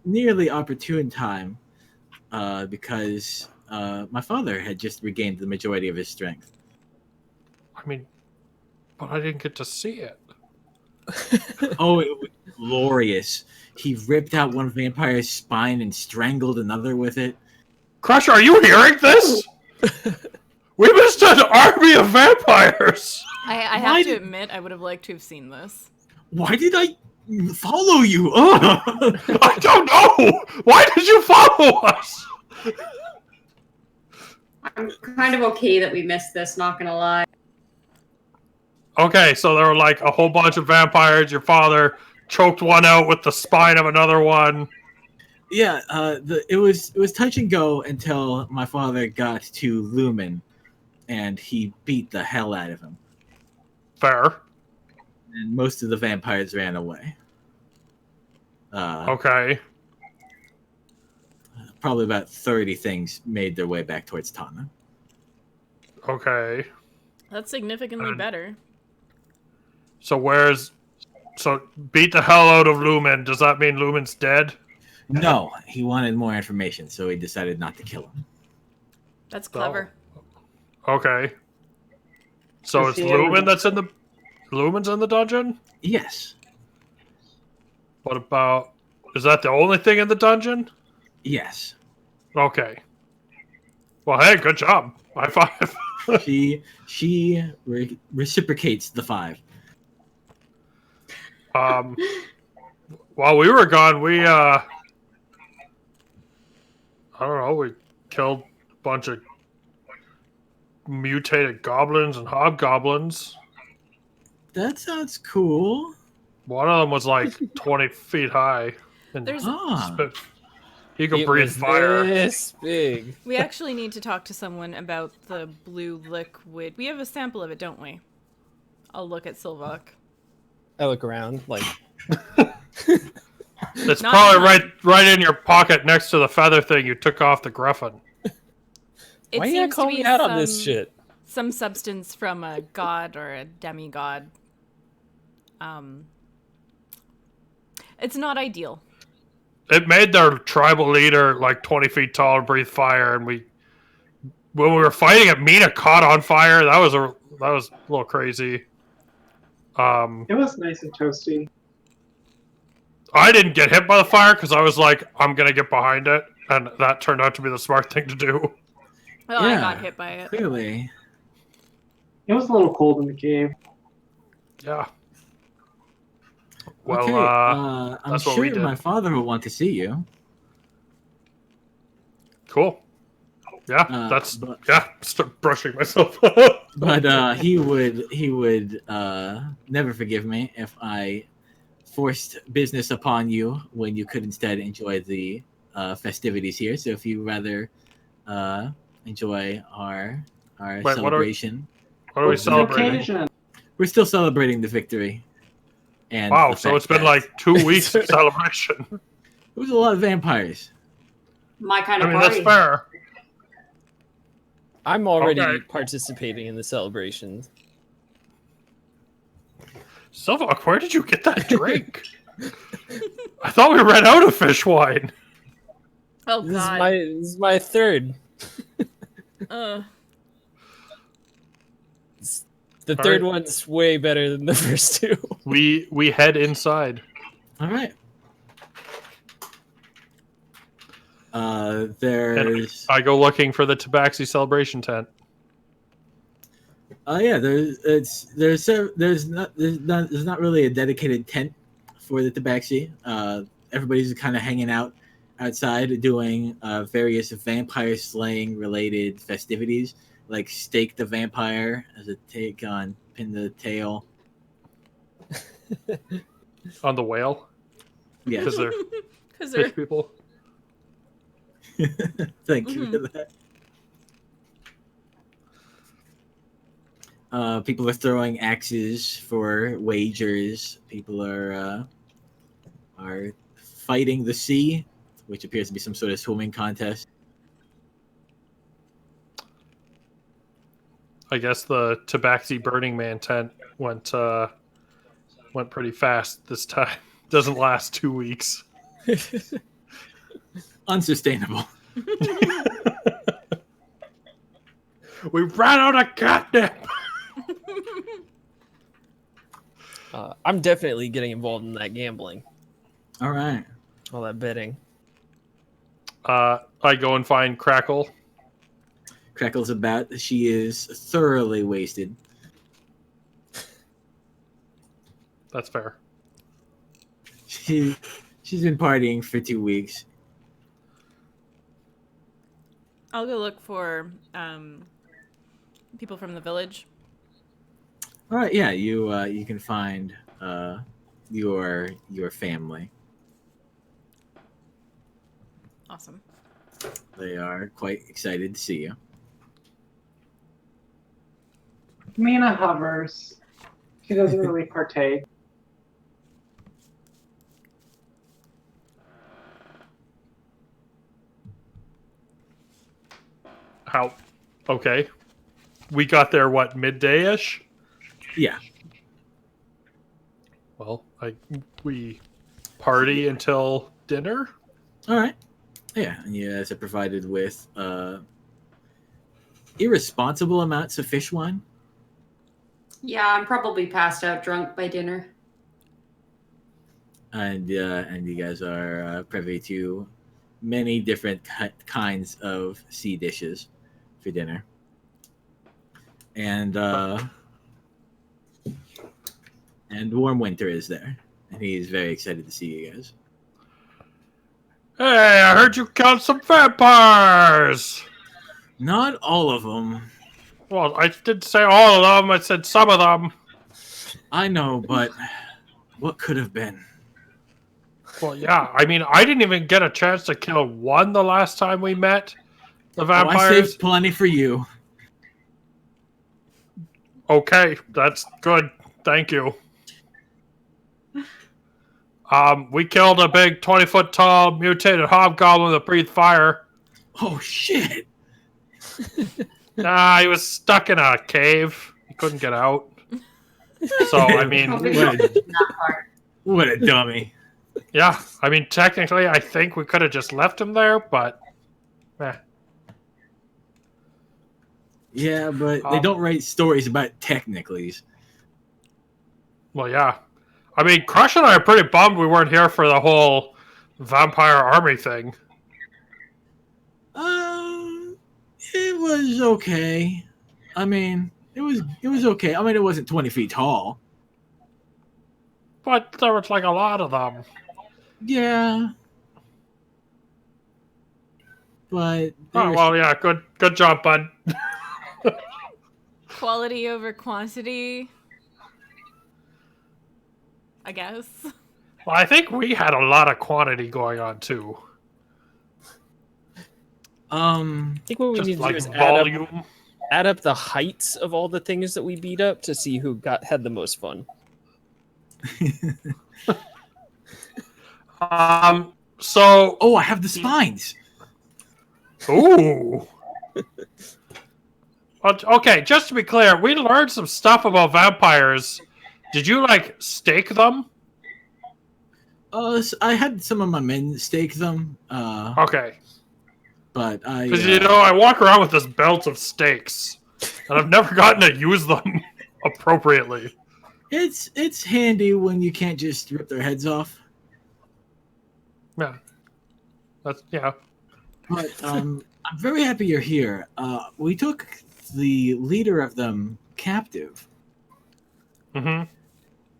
nearly opportune time because my father had just regained the majority of his strength. I mean, but I didn't get to see it. Oh, it was glorious. He ripped out one vampire's spine and strangled another with it. Crush, are you hearing this? We missed an army of vampires. I have to admit, I would have liked to have seen this. Why did I follow you? Ugh. I don't know. Why did you follow us? I'm kind of okay that we missed this, not gonna lie. Okay, so there were like a whole bunch of vampires. Your father choked one out with the spine of another one. Yeah, it was touch and go until my father got to Lumen, and he beat the hell out of him. Fair. And most of the vampires ran away. Okay. Probably about 30 things made their way back towards Tana. Okay. That's significantly better. So beat the hell out of Lumen. Does that mean Lumen's dead? No, he wanted more information, so he decided not to kill him. That's clever. Okay. So it's Lumen Lumen's in the dungeon? Yes. What about... Is that the only thing in the dungeon? Yes. Okay. Well, hey, good job. High five. she reciprocates the 5. While we were gone, we I don't know, we killed a bunch of mutated goblins and hobgoblins. That sounds cool. One of them was like 20 feet high. And he could breathe fire. This big. We actually need to talk to someone about the blue liquid. We have a sample of it, don't we? I'll look at Silvok. I look around, like... It's Not probably right in your pocket next to the feather thing you took off the griffin. It Why are you seems to calling be me out on this shit? some substance from a god or a demigod. It's not ideal. It made their tribal leader like 20 feet tall and breathe fire, and when we were fighting it, Mina caught on fire. That was a little crazy. It was nice and toasty. I didn't get hit by the fire because I was like, I'm gonna get behind it, and that turned out to be the smart thing to do. Oh, I got hit by it. Clearly. It was a little cold in the cave. Yeah. Well, Okay, I'm that's what we sure did. my father will want to see you. Cool. Yeah, start brushing myself. But he would never forgive me if I forced business upon you when you could instead enjoy the festivities here. So if you rather enjoy our celebration, What are we celebrating? Occasion. we're still celebrating the victory. And Wow, the so fact it's been that like 2 weeks of celebration. it was a lot of vampires. My kind I of mean, party. that's fair. I'm already Okay. participating in the celebrations. Silvok, where did you get that drink? I thought we ran out of fish wine. Oh This god. is my third. The All third right. one's way better than the first 2. We head inside. All right. There's I go looking for the Tabaxi celebration tent. yeah, there's not really a dedicated tent for the Tabaxi. Everybody's kind of hanging out outside doing various vampire slaying related festivities, like Stake the Vampire as a take on Pin the Tail. On the whale? Yeah. Because they're Because fish people. Thank you for that. People are throwing axes for wagers. People are fighting the sea, which appears to be some sort of swimming contest. I guess the Tabaxi Burning Man tent went pretty fast this time. Doesn't last 2 weeks. Unsustainable. We ran out of catnip. I'm definitely getting involved in that gambling, All right. all that betting. I go and find Crackle. Crackle's about. She is thoroughly wasted. That's fair. She's been partying for 2 weeks. I'll go look for people from the village. All right. Yeah. You can find your family. Awesome. They are quite excited to see you. Mina hovers. She doesn't really partake. How? Okay. We got there, what, midday-ish? Yeah. Well, we party until dinner? All right. Yeah. And you guys are provided with irresponsible amounts of fish wine. Yeah, I'm probably passed out drunk by dinner. And you guys are privy to many different kinds of sea dishes for dinner. And Warm Winter is there, and he's very excited to see you guys. Hey, I heard you killed some vampires! Not all of them. Well, I didn't say all of them, I said some of them. I know, but what could have been? Well, yeah, I mean, I didn't even get a chance to kill one the last time we met the Oh, I vampires. saved plenty for you. Okay, that's good. Thank you. We killed a big 20-foot tall mutated hobgoblin that breathed fire. Oh shit! Nah, he was stuck in a cave. He couldn't get out. So, I mean, Probably what not a, that part. what a dummy. yeah. I mean, technically, I think we could have just left him there, but... eh. Yeah, but they don't write stories about technicalities. Well, yeah. I mean, Crush and I are pretty bummed we weren't here for the whole vampire army thing. It was okay. I mean, it was okay. I mean, it wasn't 20 feet tall. But there was like a lot of them. Yeah. But Oh, well, yeah, good job, bud. Quality over quantity, I guess. Well, I think we had a lot of quantity going on, too. I think what we Just need to like do is volume. add up the heights of all the things that we beat up to see who had the most fun. So... oh, I have the spines. Ooh. Okay, just to be clear, we learned some stuff about vampires. Did you, like, stake them? So I had some of my men stake them. Okay. But I. Because, you know, I walk around with this belt of stakes, and I've never gotten to use them appropriately. It's handy when you can't just rip their heads off. Yeah. That's, yeah. But I'm very happy you're here. We took the leader of them captive. Mm-hmm.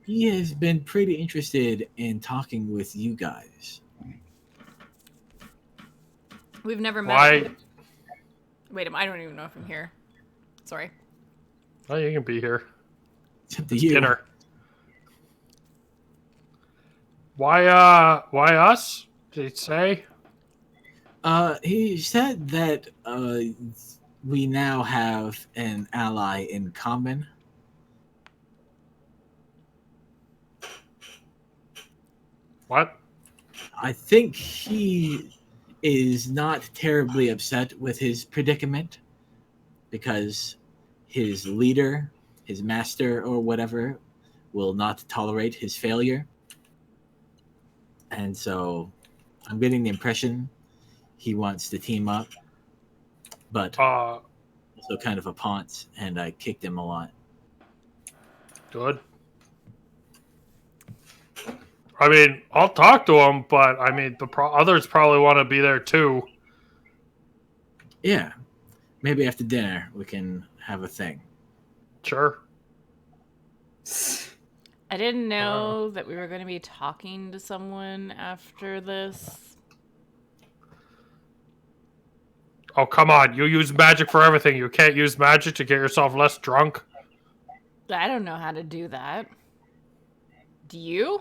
He has been pretty interested in talking with you guys. We've never met. Why? Wait, I don't even know if I'm here. Sorry. Oh, you can be here. It's up to you. Dinner. Why us? Did he say? He said that we now have an ally in common. What? I think he is not terribly upset with his predicament because his leader, his master, or whatever, will not tolerate his failure. And so I'm getting the impression he wants to team up, but also kind of a ponce, and I kicked him a lot. Good. I mean, I'll talk to him, but I mean, others probably want to be there too. Yeah, maybe after dinner we can have a thing. Sure. I didn't know that we were going to be talking to someone after this. Oh, come on. You use magic for everything. You can't use magic to get yourself less drunk. I don't know how to do that. Do you?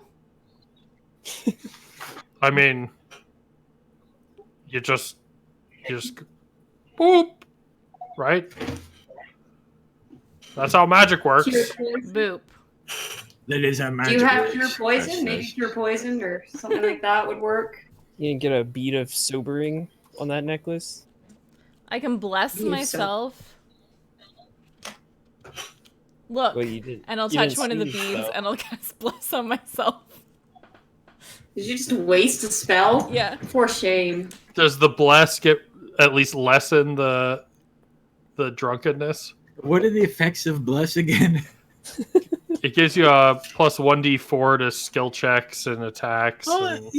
I mean, you just boop, right? That's how magic works. Boop. That is how magic Do you have works. cure poison? Maybe cure poison or something like that would work. You can get a bead of sobering on that necklace. I can bless myself. Look, Well, you did, and I'll you touch didn't one of the see the beads spell. and I'll cast bless on myself. Did you just waste a spell? Yeah. For shame. Does the bless get at least lessen the drunkenness? What are the effects of bless again? It gives you a plus 1d4 to skill checks and attacks. Well, And...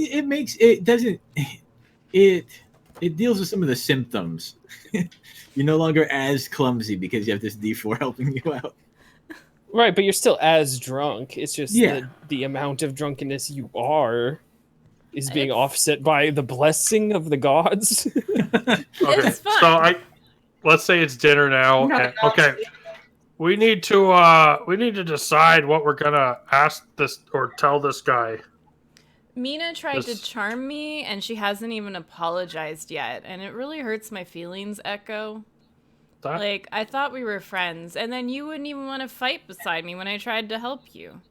it deals with some of the symptoms. You're no longer as clumsy because you have this D4 helping you out. Right, but you're still as drunk. It's just Yeah. the amount of drunkenness you are is being It's- offset by the blessing of the gods. Okay, It's fun. so let's say it's dinner now. No, And, okay, we need to decide what we're gonna ask this or tell this guy. Mina tried This- to charm me and she hasn't even apologized yet. And it really hurts my feelings, Echo. That, Like, I thought we were friends. And then you wouldn't even want to fight beside me when I tried to help you.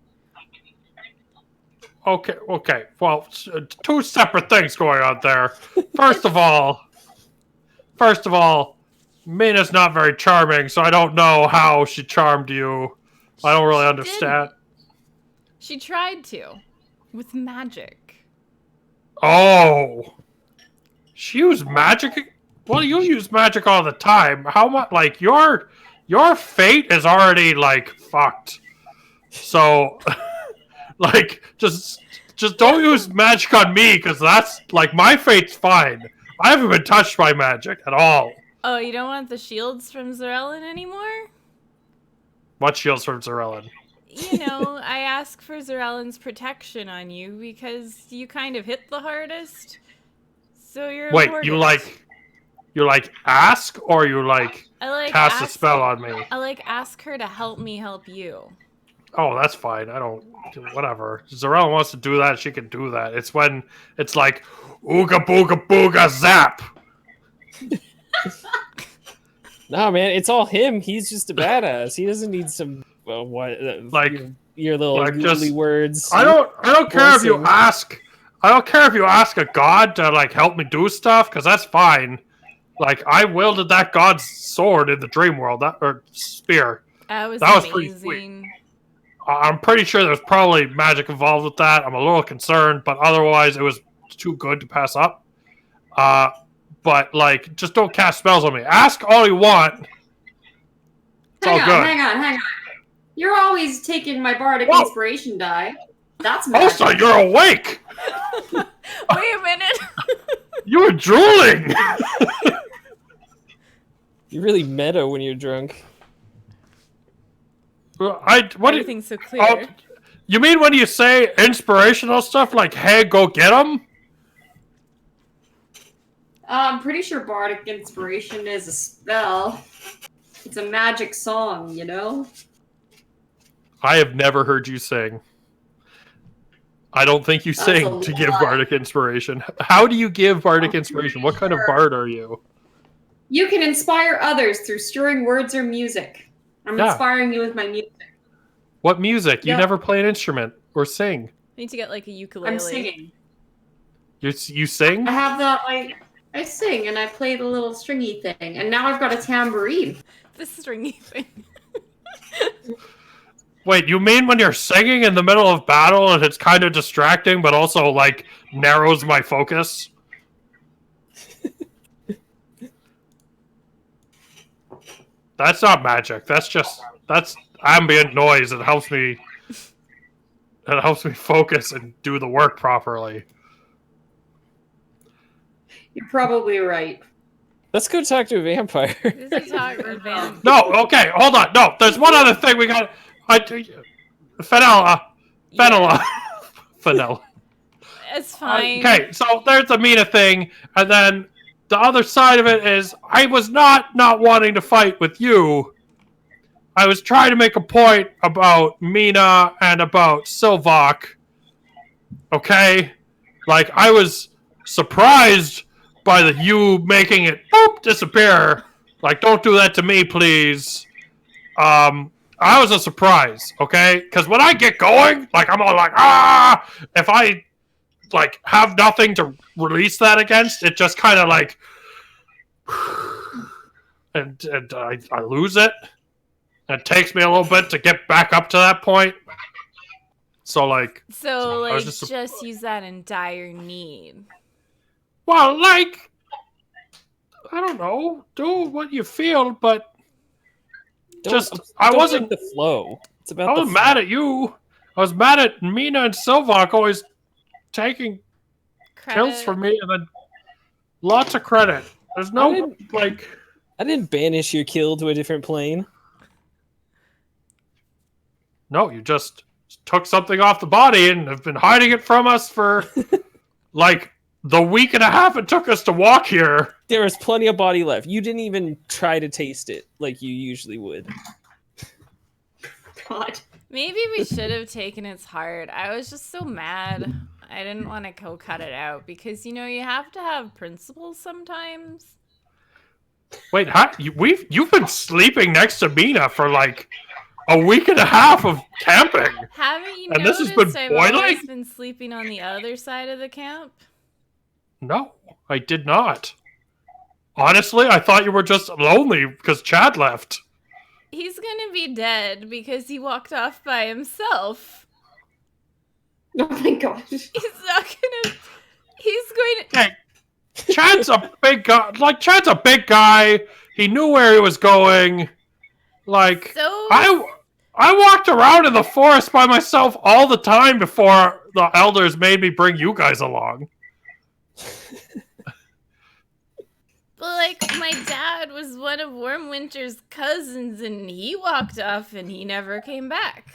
okay. Well, two separate things going on there. First of all, Mina's not very charming, so I don't know how she charmed you. I don't really understand. She tried to. With magic. Oh, she used magic. Well, you use magic all the time. How much? Like your fate is already like fucked. So, like, just don't use magic on me because that's like my fate's fine. I haven't been touched by magic at all. Oh, you don't want the shields from Zarellen anymore? What shields from Zarellen? You know, I ask for Zarellen's protection on you because you kind of hit the hardest. So you're Wait, awarded. you like ask or you like I like cast a ask, spell on me? I like ask her to help me help you. Oh, that's fine. I don't. Whatever. Zarellen wants to do that. She can do that. It's when it's like ooga booga booga zap. Nah, man, it's all him. He's just a badass. He doesn't need some Like- your little like just- googly words. I don't care if you Blessing. ask. I don't care if you ask a god to like help me do stuff because that's fine. Like I wielded that god's sword in the dream world, or spear. That was pretty sweet. amazing. I'm pretty sure there's probably magic involved with that. I'm a little concerned, but otherwise it was too good to pass up. But like, just don't cast spells on me. Ask all you want. It's all good. Hang on. You're always taking my bardic Whoa. inspiration die. That's magic. Also, you're awake. Wait a minute. You were drooling. You're really meta when you're drunk. What? Everything's so clear. You mean when you say inspirational stuff like "Hey, go get them"? I'm pretty sure bardic inspiration is a spell. It's a magic song, you know? I have never heard you sing. I don't think you That's sing a to give lot. bardic inspiration. How do you give bardic inspiration? What kind of bard are you? You can inspire others through stirring words or music. I'm Yeah. inspiring you with my music. What music? You Yep. never play an instrument or sing. I need to get like a ukulele. I'm singing. You sing? I have that I sing and I play the little stringy thing, and now I've got a tambourine. The stringy thing. Wait, you mean when you're singing in the middle of battle and it's kind of distracting, but also like narrows my focus? That's not magic. That's ambient noise. It helps me focus and do the work properly. You're probably right. Let's go talk to a vampire. This is talk advanced. No, okay, hold on. No, there's one other thing we got. Fenella. It's fine. Okay, so there's the Mina thing, and then the other side of it is I was not wanting to fight with you. I was trying to make a point about Mina and about Silvok. Okay? Like, I was surprised by you making it disappear. Like, don't do that to me, please. I was a surprise, okay? Because when I get going, like, I'm all like, if I, like, have nothing to release that against, it just kind of, like, and I lose it. It takes me a little bit to get back up to that point. So, like... So, like, just use that in dire need. Well, like... I don't know. Do what you feel, but... I wasn't... the flow. It's about I was mad at you. I was mad at Mina and Silvok always taking kills from me, and then lots of credit. There's no, like... I didn't banish your kill to a different plane. No, you just took something off the body and have been hiding it from us for, like, the week and a half it took us to walk here. There was plenty of body left. You didn't even try to taste it like you usually would. God. Maybe we should have taken its heart. I was just so mad. I didn't want to go cut it out because, you know, you have to have principles sometimes. Wait, you've been sleeping next to Mina for, like, a week and a half of camping. Haven't you and noticed this has been I've boiling? always been sleeping on the other side of the camp? No, I did not. Honestly, I thought you were just lonely because Chad left. He's gonna be dead because he walked off by himself. Oh my gosh. He's not gonna... He's going to... Hey, Chad's a big guy. Like, Chad's a big guy. He knew where he was going. Like, So... I walked around in the forest by myself all the time before the elders made me bring you guys along. But, like, my dad was one of Wormwinter's cousins, and he walked off, and he never came back.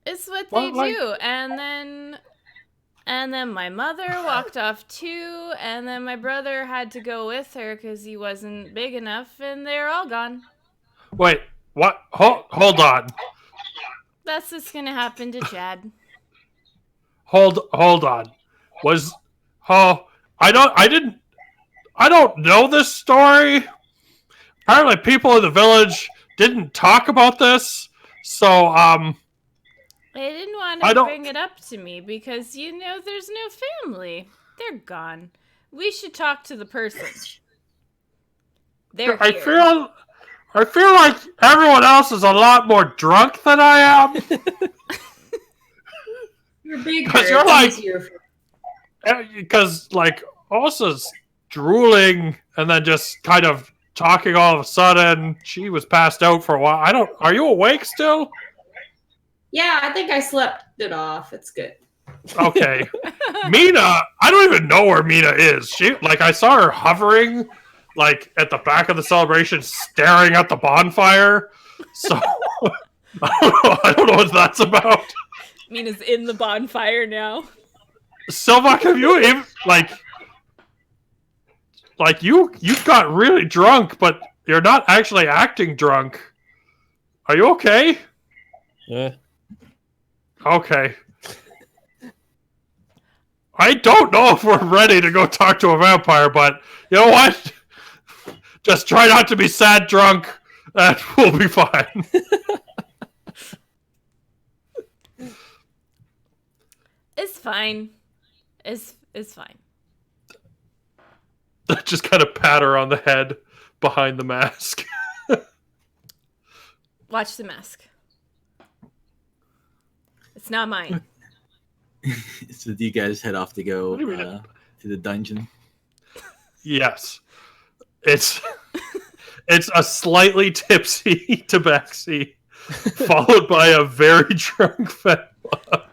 It's what they do. And then my mother walked off, too, and then my brother had to go with her because he wasn't big enough, and they're all gone. Wait, what? Hold on. That's what's gonna happen to Chad. Hold on. I don't know this story. Apparently people in the village didn't talk about this, so, They didn't want to bring it up to me because, you know, there's no family. They're gone. We should talk to the person. They're here. I feel like everyone else is a lot more drunk than I am. You're bigger. Because you're like... Because, like, Osa's drooling and then just kind of talking all of a sudden. She was passed out for a while. Are you awake still? Yeah, I think I slept it off. It's good. Okay. Mina, I don't even know where Mina is. I saw her hovering, like, at the back of the celebration, staring at the bonfire. So, I don't know what that's about. Mina's in the bonfire now. Silvok, have you even, you got really drunk, but you're not actually acting drunk. Are you okay? Yeah. Okay. I don't know if we're ready to go talk to a vampire, but you know what? Just try not to be sad drunk. That will be fine. It's fine. It's fine. Just kind of pat her on the head behind the mask. Watch the mask. It's not mine. So do you guys head off to go What do you mean to the dungeon? Yes. It's a slightly tipsy tabaxi, followed by a very drunk Fenwa,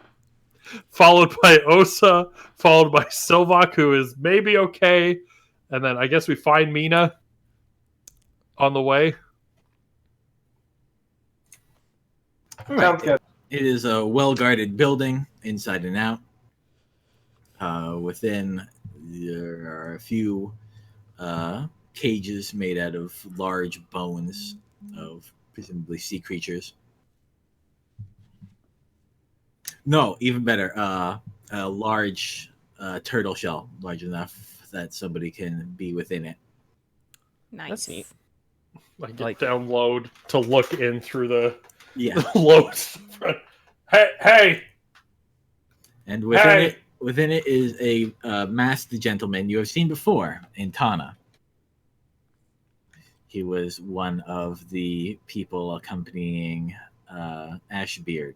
followed by Osa, followed by Silvak, who is maybe okay, and then I guess we find Mina on the way. Sounds good. It is a well-guarded building inside and out. Within, there are a few cages made out of large bones of presumably sea creatures. No, even better, a large turtle shell, large enough that somebody can be within it. Nice. That's neat. Like download to look in through the Yeah, loads. Hey! and Hey! within it is a masked gentleman you have seen before in Tana. He was one of the people accompanying Ashbeard,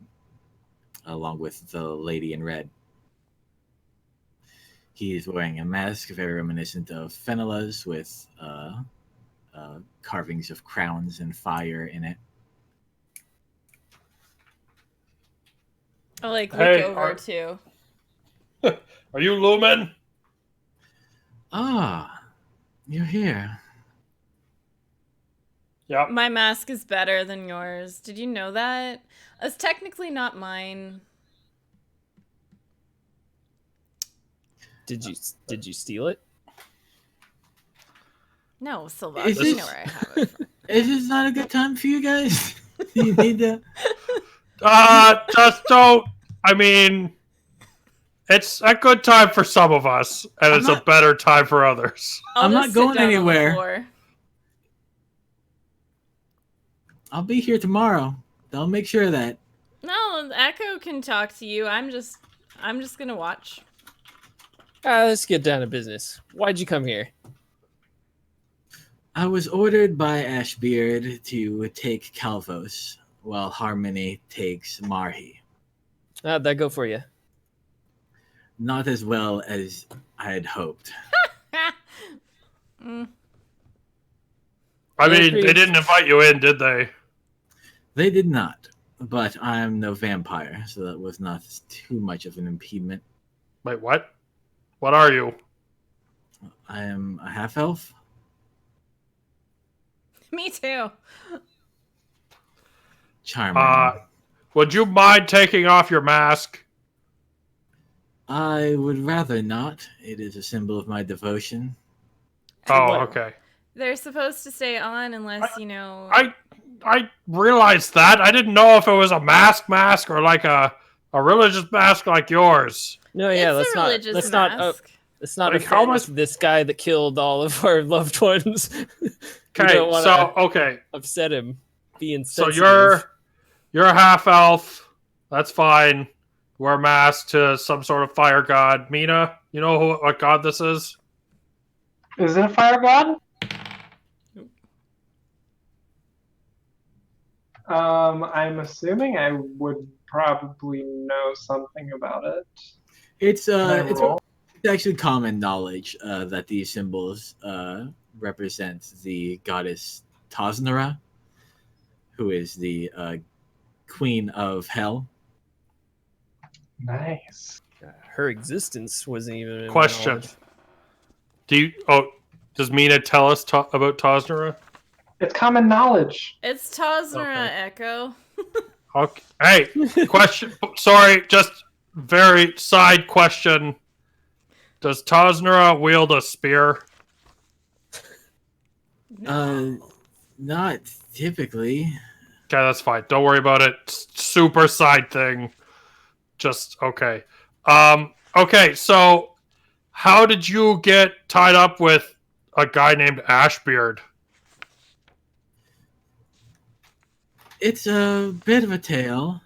along with the lady in red. He is wearing a mask very reminiscent of Fenela's, with carvings of crowns and fire in it. I'll look Hey, over too. Are you Lumen? Ah, you're here. Yep. My mask is better than yours. Did you know that? It's technically not mine. Did you steal it? No, Silva. Is You it- know where I have it from. Is this not a good time for you guys? Do you need to? Just don't. I mean, it's a good time for some of us, and I'm it's not- a better time for others. I'll I'm just not sit going down on the anywhere. floor. I'll be here tomorrow. I'll make sure of that. No, Echo can talk to you. I'm just gonna watch. Let's get down to business. Why'd you come here? I was ordered by Ashbeard to take Calvos, while Harmony takes Marhi. How'd that go for you? Not as well as I had hoped. Mm. I mean, pretty- they didn't invite you in, did they? They did not, but I am no vampire, so that was not too much of an impediment. Wait, what? What are you? I am a half-elf. Me too. Charming. Would you mind taking off your mask? I would rather not. It is a symbol of my devotion. Oh, what? okay. They're supposed to stay on unless, you know... I realized that. I didn't know if it was a mask or like a religious mask like yours. No, yeah, it's a religious let's mask. not let's not Like, how offend much- this guy that killed all of our loved ones. We Okay, don't wanna so okay, upset him. Being so sensitive. you're a half elf. That's fine. Wear a mask to some sort of fire god. Mina, you know what god this is? Is it a fire god? I'm assuming I would probably know something about it. It's Can I roll? it's actually common knowledge that these symbols represent the goddess Tasnara, who is the queen of hell. Nice. Her existence wasn't even in my Question. knowledge. Does Mina tell us about Tosnera? It's common knowledge. It's Tosnera, Okay. Echo. Okay. Hey, question. Sorry, just very side question. Does Tosnera wield a spear? Not typically. Okay, that's fine. Don't worry about it. Super side thing. Just okay. Okay, so how did you get tied up with a guy named Ashbeard? It's a bit of a tale.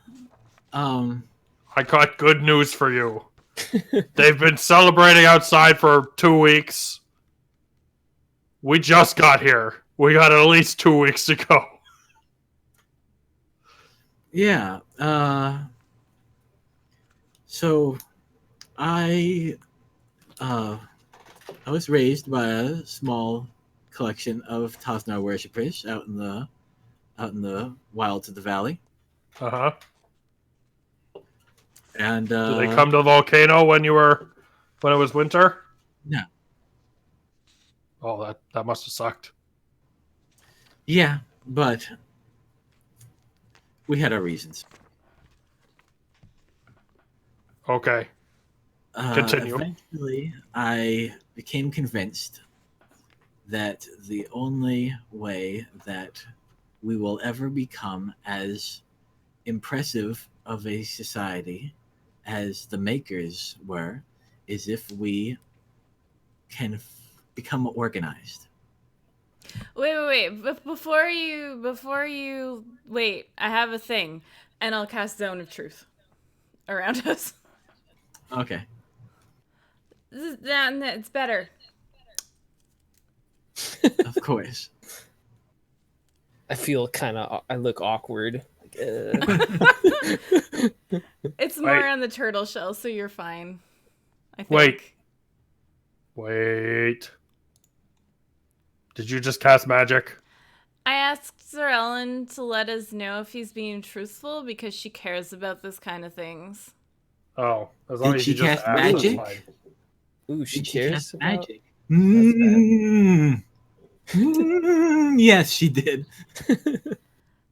Um, I got good news for you. They've been celebrating outside for 2 weeks. We just got here. We got at least 2 weeks to go. yeah. So I I was raised by a small collection of Tosnar worshippers out in the wilds of the valley, Uh-huh. and Did they come to the volcano when it was winter? No. Oh, that must have sucked. Yeah, but we had our reasons. Okay. Continue. Eventually, I became convinced that the only way that we will ever become as impressive of a society as the makers were is if we can become organized. Wait. Before you wait, I have a thing, and I'll cast Zone of Truth around us. Okay. It's better. Of course. I look awkward. It's more on the turtle shell, so you're fine. I think. Wait. Did you just cast magic? I asked Sir Ellen to let us know if he's being truthful because she cares about this kind of things. Oh, as long Did as she you just cast asked, it's magic? fine. Ooh, she Did cares cast about magic. Yes, she did.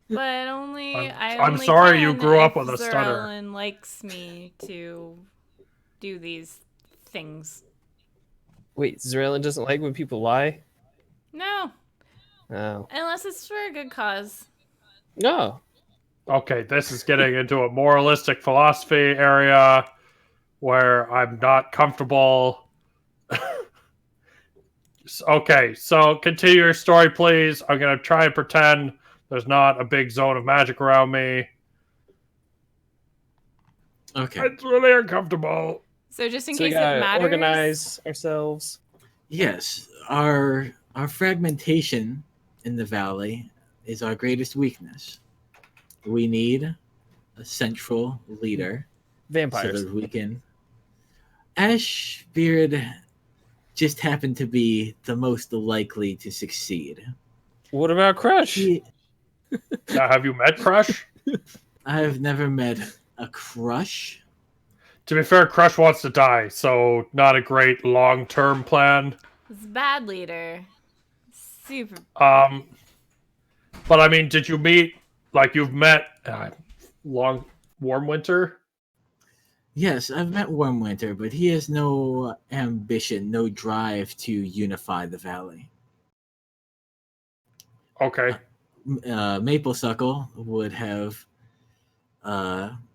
But only I'm only sorry you can grew up if with a Sir stutter. Ellen likes me to do these things. Wait, Zerlin doesn't like when people lie? No, Oh. unless it's for a good cause. No. Okay, this is getting into a moralistic philosophy area where I'm not comfortable. Okay, so continue your story, please. I'm going to try and pretend there's not a big zone of magic around me. Okay. It's really uncomfortable. So just in So we case it gotta matters, organize ourselves. Yes, our fragmentation in the valley is our greatest weakness. We need a central leader Vampires. so that we can. Ashbeard just happened to be the most likely to succeed. What about Crush? Now, have you met Crush? I've never met a crush. To be fair, Crush wants to die, so not a great long-term plan. it's a bad leader. Super. But I mean, did you meet, like you've met Warm Winter? Yes, I've met Wormwinter, but he has no ambition, no drive to unify the valley. Okay. Maple-suckle would have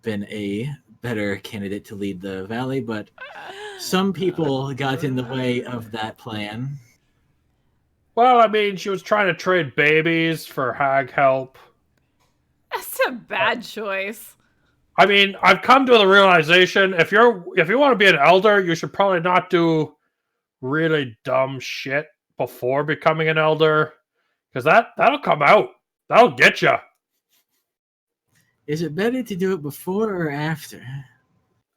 been a better candidate to lead the valley, but some people got in the way of that plan. Well, I mean, she was trying to trade babies for hag help. That's a bad choice. I mean, I've come to the realization if you want to be an elder, you should probably not do really dumb shit before becoming an elder, because that'll come out. That'll get you. Is it better to do it before or after?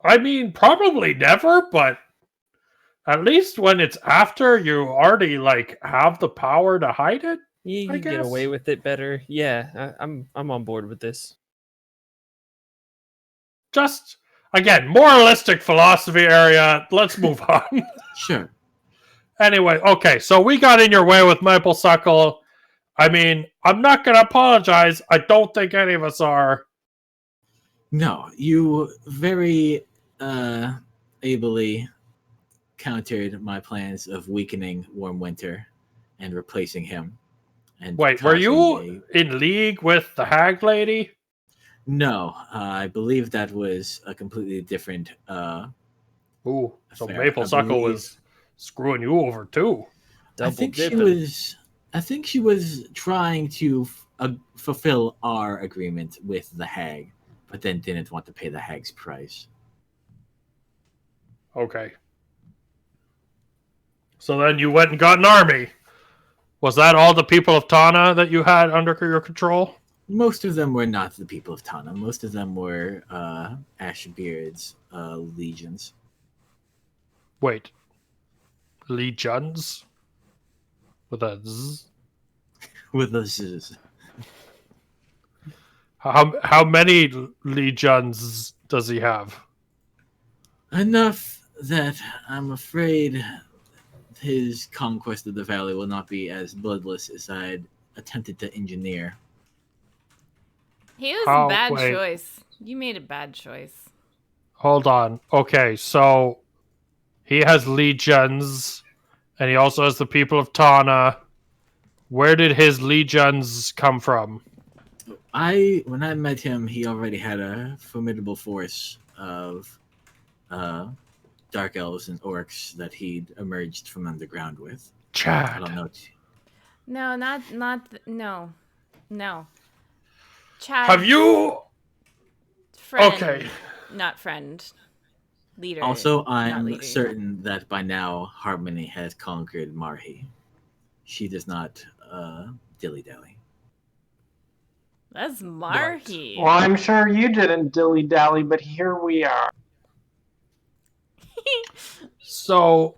I mean, probably never, but at least when it's after, you already like have the power to hide it. You I get guess. away with it better. Yeah, I'm on board with this. Just again, moralistic philosophy area. Let's move on. Sure. Anyway, okay, so we got in your way with Maple-suckle. I mean, I'm not going to apologize. I don't think any of us are. No, you very ably countered my plans of weakening Wormwinter and replacing him. And Wait, were causing you in league with the hag lady? No, I believe that was a completely different Ooh, so affair. Maple I Suckle believe. was screwing you over too. I Double think she dipping. was. I think she was trying to fulfill our agreement with the hag, but then didn't want to pay the hag's price. Okay. So then you went and got an army. Was that all the people of Tana that you had under your control? Most of them were not the people of Tana. Most of them were Ashbeard's legions. Wait. Legions? With a Z? With us, How many legions does he have? enough that I'm afraid his conquest of the valley will not be as bloodless as I'd attempted to engineer. He was a How? bad Wait. choice. You made a bad choice. Hold on. Okay, so he has legions, and he also has the people of Tana. Where did his legions come from? When I met him, he already had a formidable force of uh, dark elves and orcs that he'd emerged from underground with. I Chad. don't know. No, no. Chad. Have you? Friend. Okay. Not friend. Leader. Also, not I'm leader. certain that by now Harmony has conquered Marhi. She does not dilly dally. That's Marhi. Well, I'm sure you didn't dilly dally, but here we are. So,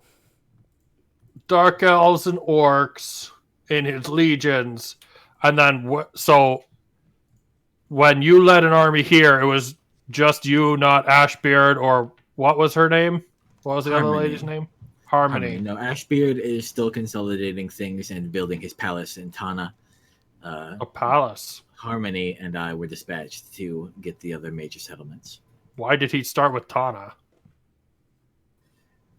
dark elves and orcs in his legions, and then so when you led an army here, it was just you, not Ashbeard, or what was her name? What was the other Harmony. lady's name? Harmony. No, Ashbeard is still consolidating things and building his palace in Tana. A palace. Harmony and I were dispatched to get the other major settlements. Why did he start with Tana?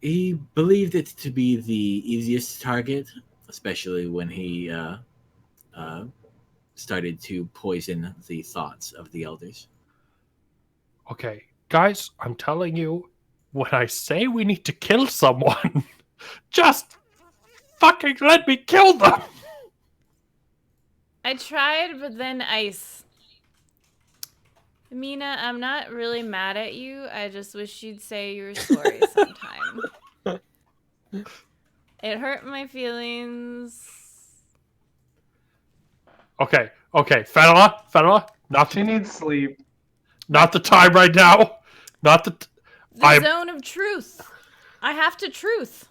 He believed it to be the easiest target, especially when he started to poison the thoughts of the elders. Okay, guys, I'm telling you, when I say we need to kill someone, just fucking let me kill them. I tried, but then ice. Mina, I'm not really mad at you. I just wish you'd say you were sorry sometime. It hurt my feelings. Okay, Fenella, She needs sleep. not the time right now. Not the. The zone of truth. I have to truth.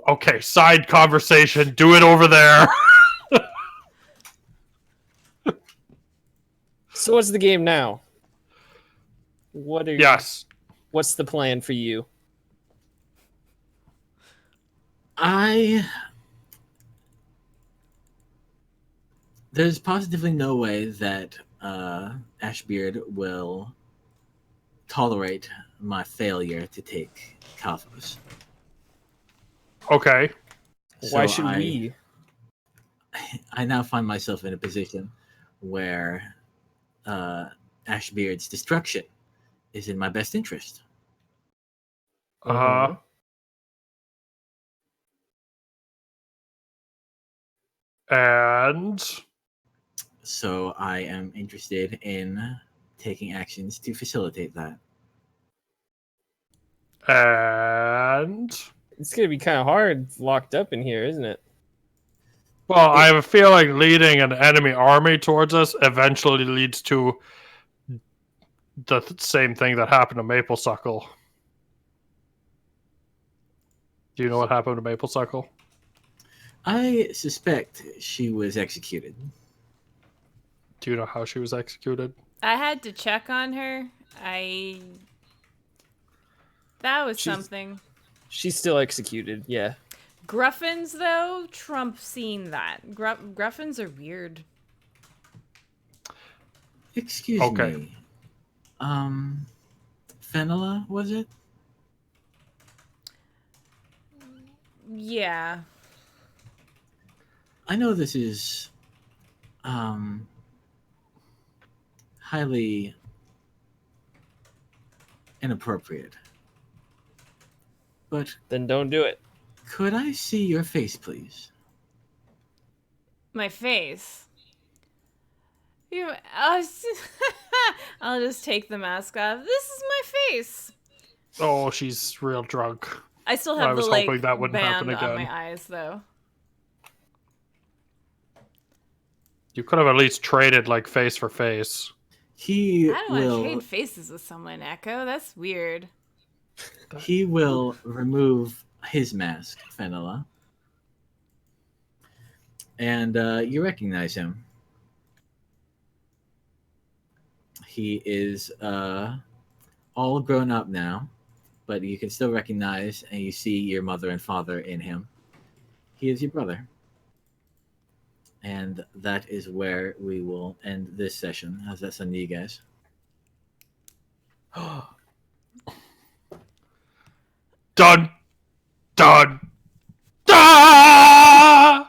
Okay, side conversation. Do it over there. So what's the game now? What are Yes. What's the plan for you? There's positively no way that Ashbeard will tolerate my failure to take Kavos. Okay. Why So should we? I now find myself in a position where Ashbeard's destruction is in my best interest. Uh-huh. And So I am interested in taking actions to facilitate that. It's gonna be kind of hard locked up in here, isn't it? Well, I have a feeling leading an enemy army towards us eventually leads to the same thing that happened to Maple Suckle. Do you know what happened to Maple Suckle? I suspect she was executed. Do you know how she was executed? I had to check on her. That was something. She's still executed, yeah. Gruffins, though, Trump seen that. Gruffins are weird. Excuse me. Fenella, was it? Yeah. I know this is highly inappropriate. But Then don't do it. could I see your face, please? My face. You, I'll I'll just take the mask off. This is my face. Oh, she's real drunk. I still I have the was like hoping that wouldn't happen band on again. my eyes though. You could have at least traded like face for face. He I don't want to will. trade faces with someone, Echo. That's weird. He will remove his mask, Fenella. And you recognize him. He is all grown up now, but you can still recognize and you see your mother and father in him. He is your brother. And that is where we will end this session. How's that sound to you guys? Dun, dun, da!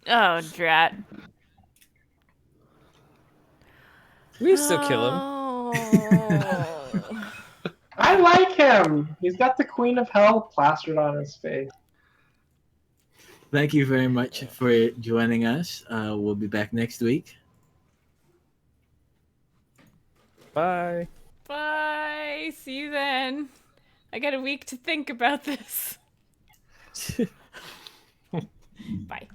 Oh, drat. We still kill him. Oh. I like him. He's got the Queen of Hell plastered on his face. Thank you very much for joining us. We'll be back next week. Bye. Bye. See you then. I got a week to think about this. Bye.